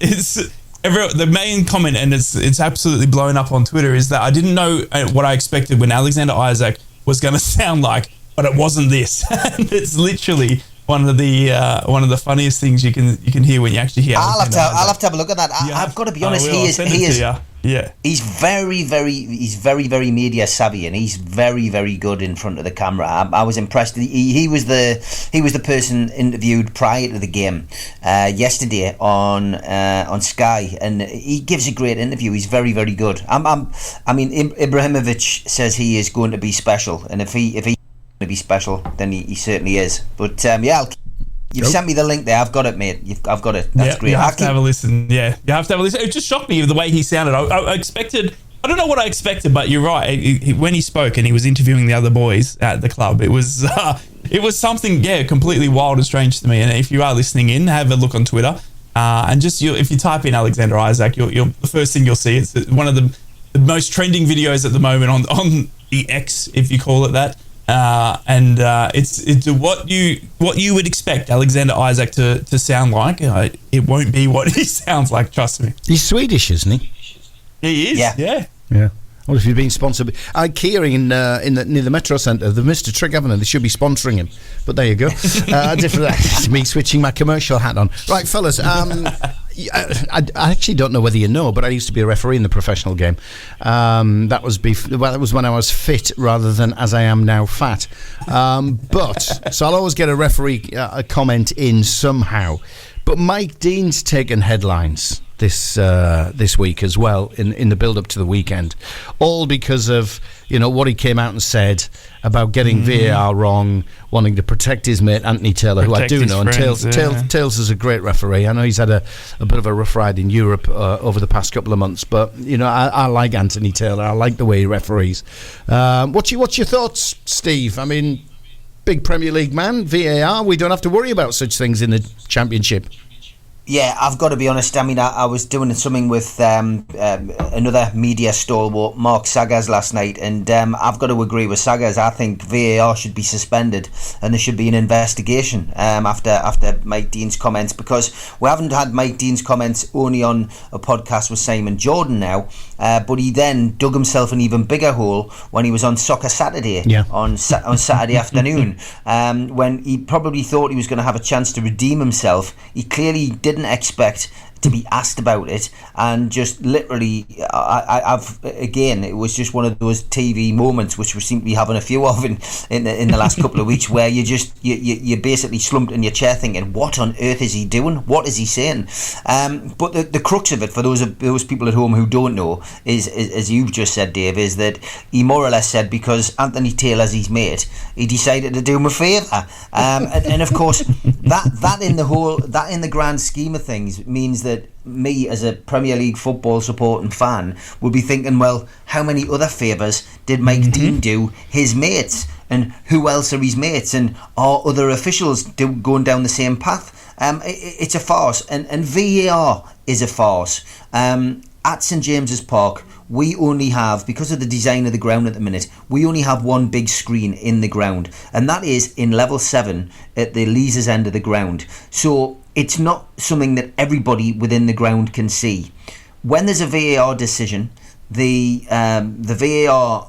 the main comment, and it's absolutely blown up on Twitter, is that I didn't know what I expected when Alexander Isak was going to sound like, but it wasn't this. And it's literally one of the funniest things you can hear when you actually hear. I'll have to have a look at that. I've got to be honest. He is. Yeah. He's very, very media savvy, and he's very, very good in front of the camera. I was impressed. He was the person interviewed prior to the game yesterday on Sky, and he gives a great interview. He's very, very good. Ibrahimovic says he is going to be special, and if he's going to be special, then he certainly is. But you've sent me the link there. I've got it, mate. I've got it. That's great. You have to have a listen. Yeah, you have to have a listen. It just shocked me the way he sounded. I expected. I don't know what I expected, but you're right. When he spoke and he was interviewing the other boys at the club, it was something completely wild and strange to me. And if you are listening in, have a look on Twitter, and just if you type in Alexander Isak, you'll the first thing you'll see is one of the most trending videos at the moment on the X, if you call it that. It's what you would expect Alexander Isak to sound like. It won't be what he sounds like, trust me. He's Swedish, isn't he? He is, yeah. Well, if you've been sponsored by Kia near the Metro Centre, they've missed a trick, haven't they? They should be sponsoring him. But there you go. It's me switching my commercial hat on. Right, fellas, I actually don't know whether you know, but I used to be a referee in the professional game. That was when I was fit rather than as I am now fat. So I'll always get a referee comment in somehow. But Mike Dean's taken headlines this week as well in the build up to the weekend, all because of what he came out and said about getting VAR wrong, wanting to protect his mate Anthony Taylor, who I do know. And Tails is a great referee. I know he's had a bit of a rough ride in Europe over the past couple of months, but I like Anthony Taylor. I like the way he referees. What's your thoughts, Steve? I mean, big Premier League man, VAR. We don't have to worry about such things in the Championship. Yeah, I've got to be honest. I mean, I was doing something with another media stalwart, Mark Saggers, last night, and I've got to agree with Saggers. I think VAR should be suspended, and there should be an investigation after Mike Dean's comments, because we haven't had Mike Dean's comments only on a podcast with Simon Jordan now, but he then dug himself an even bigger hole when he was on Soccer Saturday on Saturday afternoon, when he probably thought he was going to have a chance to redeem himself. He clearly didn't expect to be asked about it, and just literally it was just one of those TV moments which we seem to be having a few of in the last couple of weeks, where you basically slumped in your chair thinking, what on earth is he doing? What is he saying? But the crux of it, for those people at home who don't know, is as you've just said, Dave, is that he more or less said because Anthony Taylor's his mate, he decided to do him a favour, and of course that in the grand scheme of things means that me as a Premier League football supporting fan will be thinking, well, how many other favours did Mike Dean do his mates, and who else are his mates, and are other officials going down the same path? It's a farce, and VAR is a farce. At St James's Park, we only have, because of the design of the ground at the minute, we only have one big screen in the ground, and that is in level 7 at the Leazes end of the ground. So it's not something that everybody within the ground can see. When there's a VAR decision, the VAR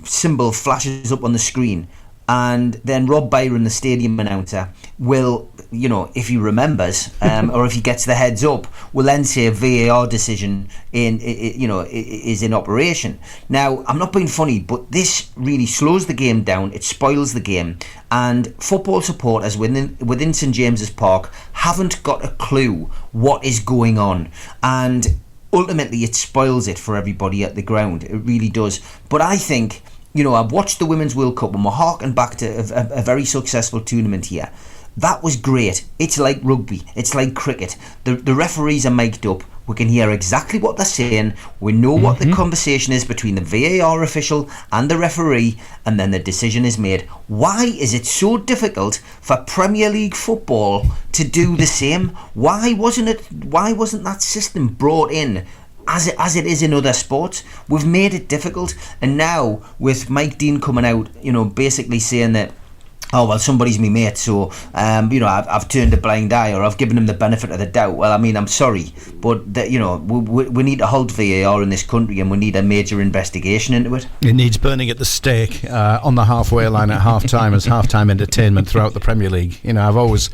symbol flashes up on the screen, and then Rob Byron, the stadium announcer, will, if he remembers, or if he gets the heads up, will then say a VAR decision is in operation. Now, I'm not being funny, but this really slows the game down. It spoils the game, and football supporters within St James's Park haven't got a clue what is going on, and ultimately it spoils it for everybody at the ground. It really does. But I think, I've watched the Women's World Cup, and we're harking back to a very successful tournament here. That was great. It's like rugby. It's like cricket. The referees are mic'd up. We can hear exactly what they're saying. We know what the conversation is between the VAR official and the referee, and then the decision is made. Why is it so difficult for Premier League football to do the same? Why wasn't that system brought in as it is in other sports? We've made it difficult, and now with Mike Dean coming out, basically saying that oh well, somebody's me mate, so I've turned a blind eye, or I've given him the benefit of the doubt. Well, I mean, I'm sorry, but we need to halt VAR in this country, and we need a major investigation into it. It needs burning at the stake on the halfway line at half time as half-time entertainment throughout the Premier League. I've always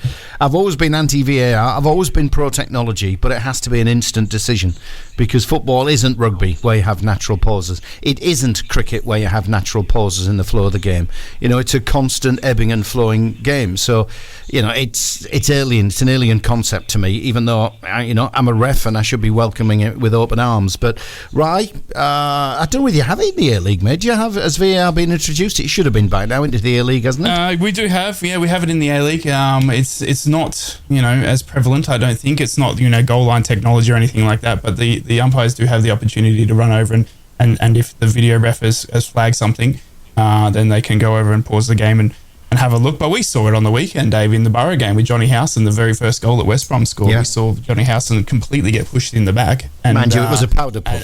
been anti-VAR. I've always been pro-technology, but it has to be an instant decision, because football isn't rugby where you have natural pauses. It isn't cricket where you have natural pauses in the flow of the game. It's a constant ebbing and flowing game. So, it's alien. It's an alien concept to me, even though, I'm a ref and I should be welcoming it with open arms. But, Rye, I don't know whether you have it in the A-League, mate. Has VAR been introduced? It should have been by now into the A-League, hasn't it? We do have, we have it in the A-League. It's not, as prevalent, I don't think. It's not, goal line technology or anything like that, but the umpires do have the opportunity to run over and if the video ref has flagged something, then they can go over and pause the game and have a look. But we saw it on the weekend, Dave, in the Borough game with Johnny Howson, the very first goal that West Brom scored. Yeah. We saw Johnny Howson completely get pushed in the back. And, mind you, it was a powder puff.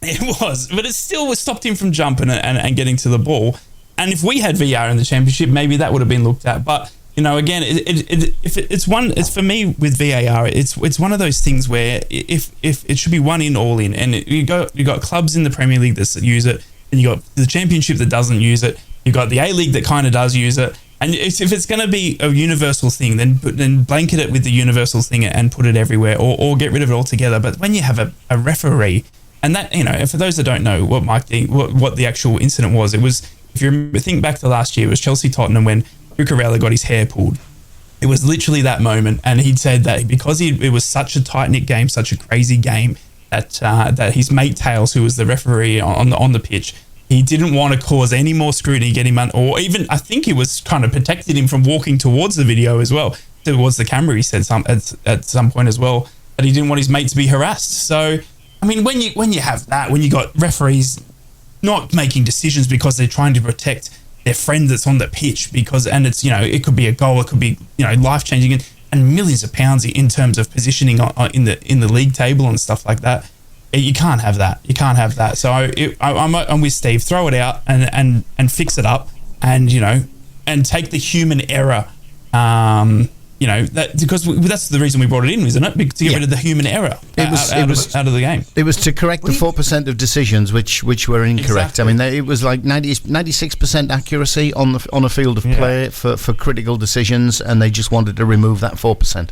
It was, but it still stopped him from jumping and getting to the ball. And if we had VR in the Championship, maybe that would have been looked at. But again, it's for me with VAR, it's one of those things where if it should be one in, all in, and you got clubs in the Premier League that use it, and you got the Championship that doesn't use it. You've got the A-League that kind of does use it. And if it's going to be a universal thing, then blanket it with the universal thing and put it everywhere, or get rid of it altogether. But when you have a referee, and that, for those that don't know what the actual incident was, it was, if you think back to last year, it was Chelsea-Tottenham when Cucurella got his hair pulled. It was literally that moment, and he'd said that because it was such a tight-knit game, such a crazy game, that his mate Tails, who was the referee on the pitch, he didn't want to cause any more scrutiny, get him or even, I think he was kind of protected him from walking towards the video as well, towards the camera. He said at some point as well that he didn't want his mate to be harassed. So, I mean, when you have that, when you got referees not making decisions because they're trying to protect their friend that's on the pitch, and it's, it could be a goal, it could be, life changing, and millions of pounds in terms of positioning in the league table and stuff like that. You can't have that. You can't have that. So I'm with Steve. Throw it out and fix it up, and take the human error. Because that's the reason we brought it in, isn't it? To get rid of the human error out of the game. It was to correct the 4% of decisions which were incorrect. Exactly. I mean, it was like 96% accuracy on a field of play for critical decisions, and they just wanted to remove that 4%.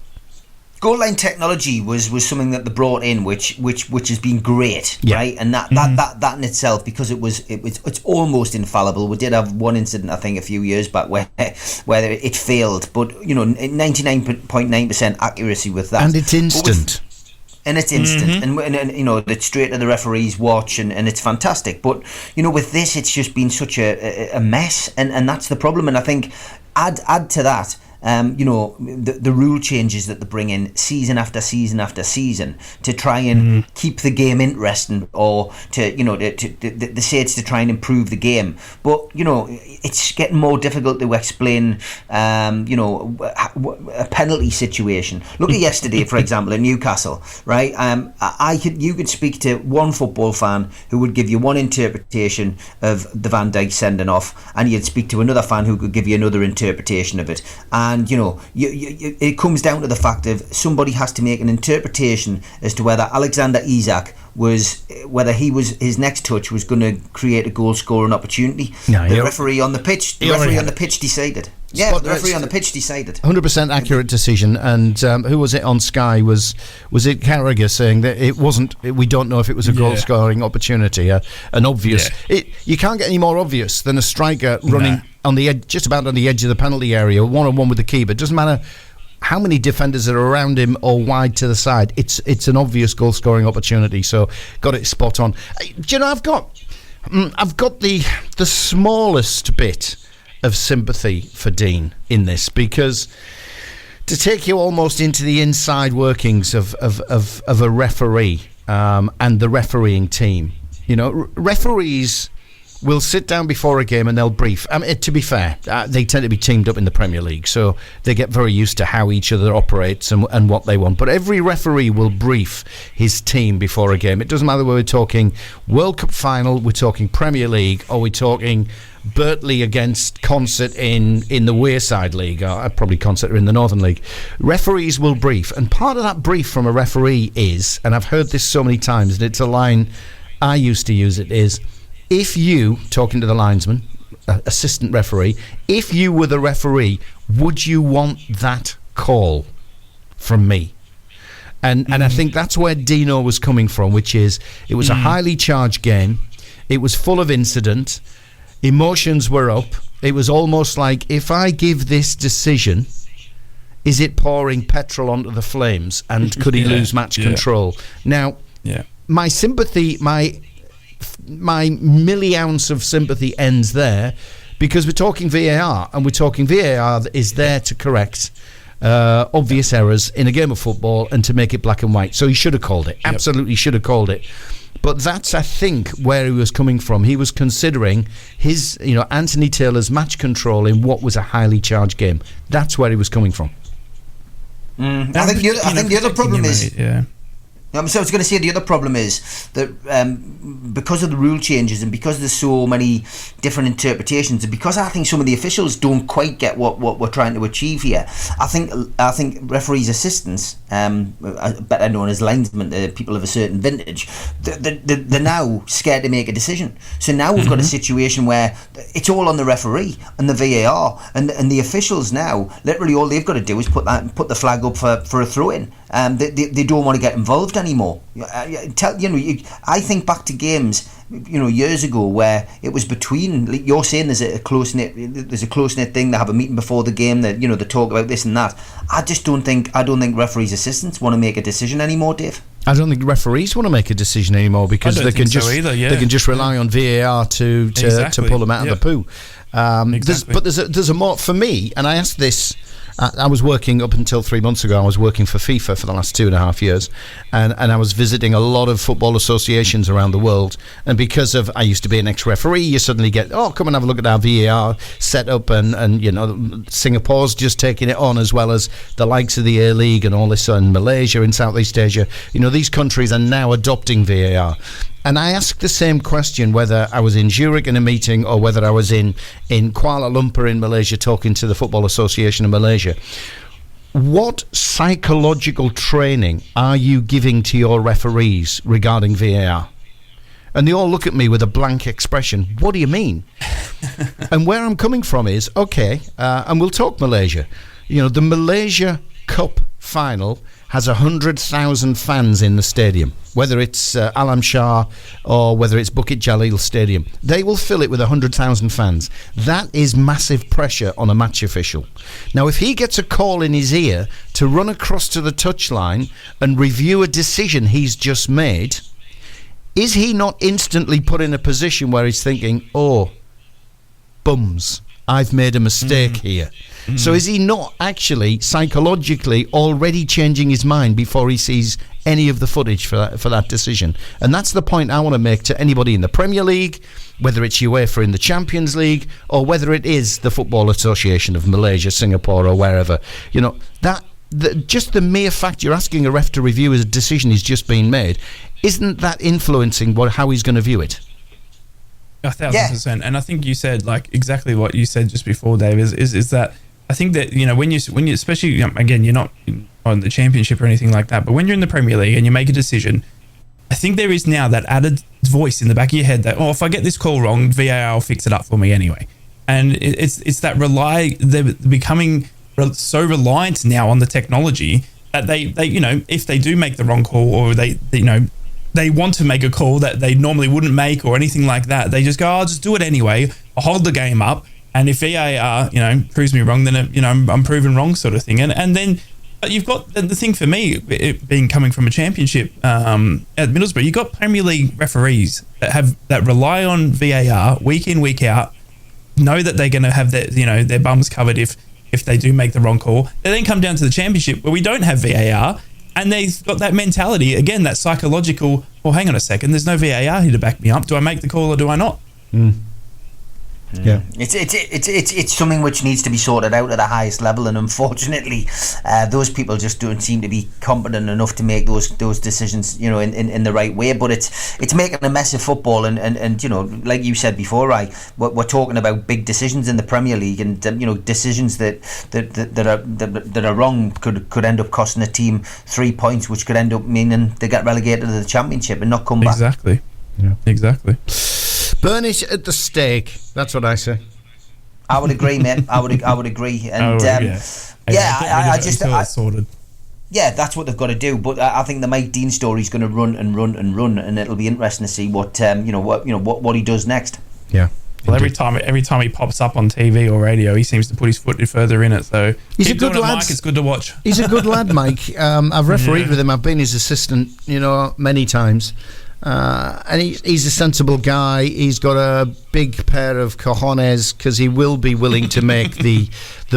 Goal line technology was something that they brought in, which has been great, right? And that in itself, because it's almost infallible. We did have one incident, I think, a few years back where it failed, but 99.9% accuracy with that, and it's instant. And it's instant, and it's straight to the referee's watch, and it's fantastic. But with this, it's just been such a mess, and that's the problem. And I think add to that. The rule changes that they bring in season after season after season to try and keep the game interesting, or to they say it's to try and improve the game, but it's getting more difficult to explain a penalty situation. Look at yesterday, for example, in Newcastle, right? You could speak to one football fan who would give you one interpretation of the Van Dijk sending off, and you'd speak to another fan who could give you another interpretation of it. And it comes down to the fact of somebody has to make an interpretation as to whether Alexander Isak his next touch was going to create a goal scoring opportunity. No, the referee on the pitch decided. Yeah, the referee on the pitch decided. 100% accurate decision. And who was it on Sky? Was it Carragher saying that it wasn't? We don't know if it was a goal scoring opportunity. An obvious. Yeah. You can't get any more obvious than a striker running on the edge, just about on the edge of the penalty area, 1-on-1 with the keeper. It doesn't matter how many defenders are around him or wide to the side. It's an obvious goal scoring opportunity. So got it spot on. I've got the smallest bit of sympathy for Dean in this, because to take you almost into the inside workings of a referee and the refereeing team, referees will sit down before a game and they'll brief. I mean, to be fair, they tend to be teamed up in the Premier League, so they get very used to how each other operates and what they want. But every referee will brief his team before a game. It doesn't matter whether we're talking World Cup final, we're talking Premier League, or we're talking Birtley against Concert in the Wearside League, or probably Concert in the Northern League. Referees will brief, and part of that brief from a referee is, and I've heard this so many times, and it's a line I used to use, it is, if you, talking to the linesman, assistant referee, if you were the referee, would you want that call from me? And I think that's where Dino was coming from, which is, it was a highly charged game, it was full of incident, emotions were up, it was almost like, if I give this decision, is it pouring petrol onto the flames, and could he lose match control? Now, my sympathy, my milliounce of sympathy ends there, because we're talking VAR, and we're talking VAR that is there to correct obvious errors in a game of football and to make it black and white. So he should have called it. Absolutely should have called it. But that's, I think, where he was coming from. He was considering his, Anthony Taylor's match control in what was a highly charged game. That's where he was coming from. I think the other problem is. So I was going to say the other problem is that because of the rule changes and because there's so many different interpretations, and because I think some of the officials don't quite get what we're trying to achieve here, I think referees' assistants, better known as linesmen, people of a certain vintage, they're now scared to make a decision. So now we've got a situation where it's all on the referee and the VAR, and the officials now, literally all they've got to do is put the flag up for a throw-in. They don't want to get involved anymore. I think back to games, years ago where it was between. You're saying there's a close knit thing. They have a meeting before the game. That they talk about this and that. I don't think referees' assistants want to make a decision anymore, Dave. I don't think referees want to make a decision anymore because they can just rely on VAR to pull them out of the poo. There's a more for me, and I asked this. I was working up until 3 months ago. I was working for FIFA for the last 2.5 years, and I was visiting a lot of football associations around the world. And because of I used to be an ex-referee, you suddenly get come and have a look at our VAR setup, and Singapore's just taking it on, as well as the likes of the A League and all this, and Malaysia in Southeast Asia. These countries are now adopting VAR. And I asked the same question whether I was in Zurich in a meeting or whether I was in Kuala Lumpur in Malaysia talking to the Football Association of Malaysia. What psychological training are you giving to your referees regarding VAR? And they all look at me with a blank expression. What do you mean? And where I'm coming from is, and we'll talk Malaysia. The Malaysia Cup final has 100,000 fans in the stadium, whether it's Alam Shah or whether it's Bukit Jalil Stadium. They will fill it with 100,000 fans. That is massive pressure on a match official. Now, if he gets a call in his ear to run across to the touchline and review a decision he's just made, is he not instantly put in a position where he's thinking, bums, I've made a mistake here? So is he not actually psychologically already changing his mind before he sees any of the footage for that decision? And that's the point I want to make to anybody in the Premier League, whether it's UEFA in the Champions League, or whether it is the Football Association of Malaysia, Singapore, or wherever. Just the mere fact you're asking a ref to review a decision he's just been made, isn't that influencing how he's going to view it? 1,000%. And I think you said exactly what you said just before, Dave, is that I think that when you especially again, you're not on the Championship or anything like that, but when you're in the Premier League and you make a decision, I think there is now that added voice in the back of your head that if I get this call wrong, VAR will fix it up for me anyway. And it's that they're becoming so reliant now on the technology that they if they do make the wrong call, or they want to make a call that they normally wouldn't make or anything like that, they just go, I'll just do it anyway, I'll hold the game up, and if VAR proves me wrong, then I'm proven wrong, sort of thing. And then you've got the thing for me, it being coming from a Championship at Middlesbrough, you've got Premier League referees that rely on VAR week in, week out, know that they're going to have their bums covered if they do make the wrong call. They then come down to the Championship where we don't have VAR, and they've got that mentality, again, that psychological, hang on a second, there's no VAR here to back me up. Do I make the call or do I not? Yeah, it's something which needs to be sorted out at the highest level, and unfortunately, those people just don't seem to be competent enough to make those decisions, in the right way. But it's making a mess of football, and like you said before, right? We're talking about big decisions in the Premier League, and decisions that are wrong could end up costing a team 3 points, which could end up meaning they get relegated to the Championship and not come back. Exactly. Yeah. Exactly. Burn it at the stake. That's what I say. I would agree, mate. I would agree. And sorted. Yeah, that's what they've got to do. But I think the Mike Dean story is going to run, and it'll be interesting to see what he does next. Yeah. Well, every time he pops up on TV or radio, he seems to put his foot further in it. So he's a good lad. Mike, it's good to watch. He's a good lad, Mike. I've refereed with him. I've been his assistant, many times. And he's a sensible guy. He's got a big pair of cojones, because he will be willing to make the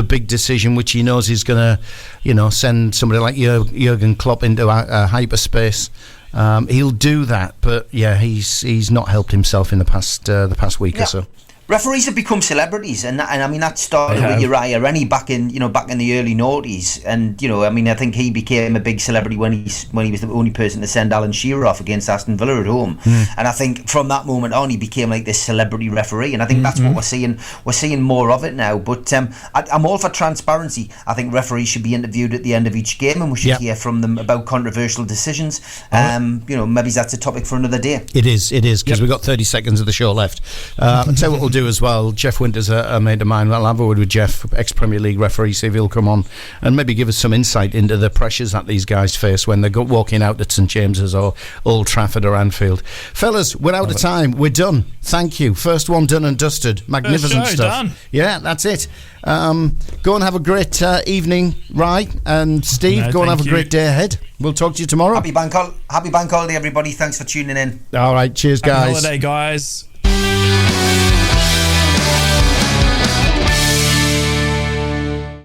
big decision, which he knows he's going to, send somebody like Jurgen Klopp into hyperspace. He'll do that, but yeah, he's not helped himself in the past week or so. Referees have become celebrities, and I mean that started with Uriah Rennie back in the early noughties, and I think he became a big celebrity when he was the only person to send Alan Shearer off against Aston Villa at home, and I think from that moment on he became like this celebrity referee, and I think that's what we're seeing. We're seeing more of it now, but I'm all for transparency. I think referees should be interviewed at the end of each game, and we should hear from them about controversial decisions. Maybe that's a topic for another day. It is because we've got 30 seconds of the show left. I'll tell you what we'll do as well. Jeff Winter's a mate of mine. I'll have a word with Jeff, ex-Premier League referee, see if he'll come on and maybe give us some insight into the pressures that these guys face when they're walking out at St James's or Old Trafford or Anfield. Fellas, we're out of time. We're done. Thank you. First one done and dusted. Magnificent stuff. Done. Yeah, that's it. Go and have a great evening, Rye and Steve. Go and have a great day ahead. We'll talk to you tomorrow. Happy bank holiday, everybody. Thanks for tuning in. All right. Cheers, guys. Happy holiday, guys.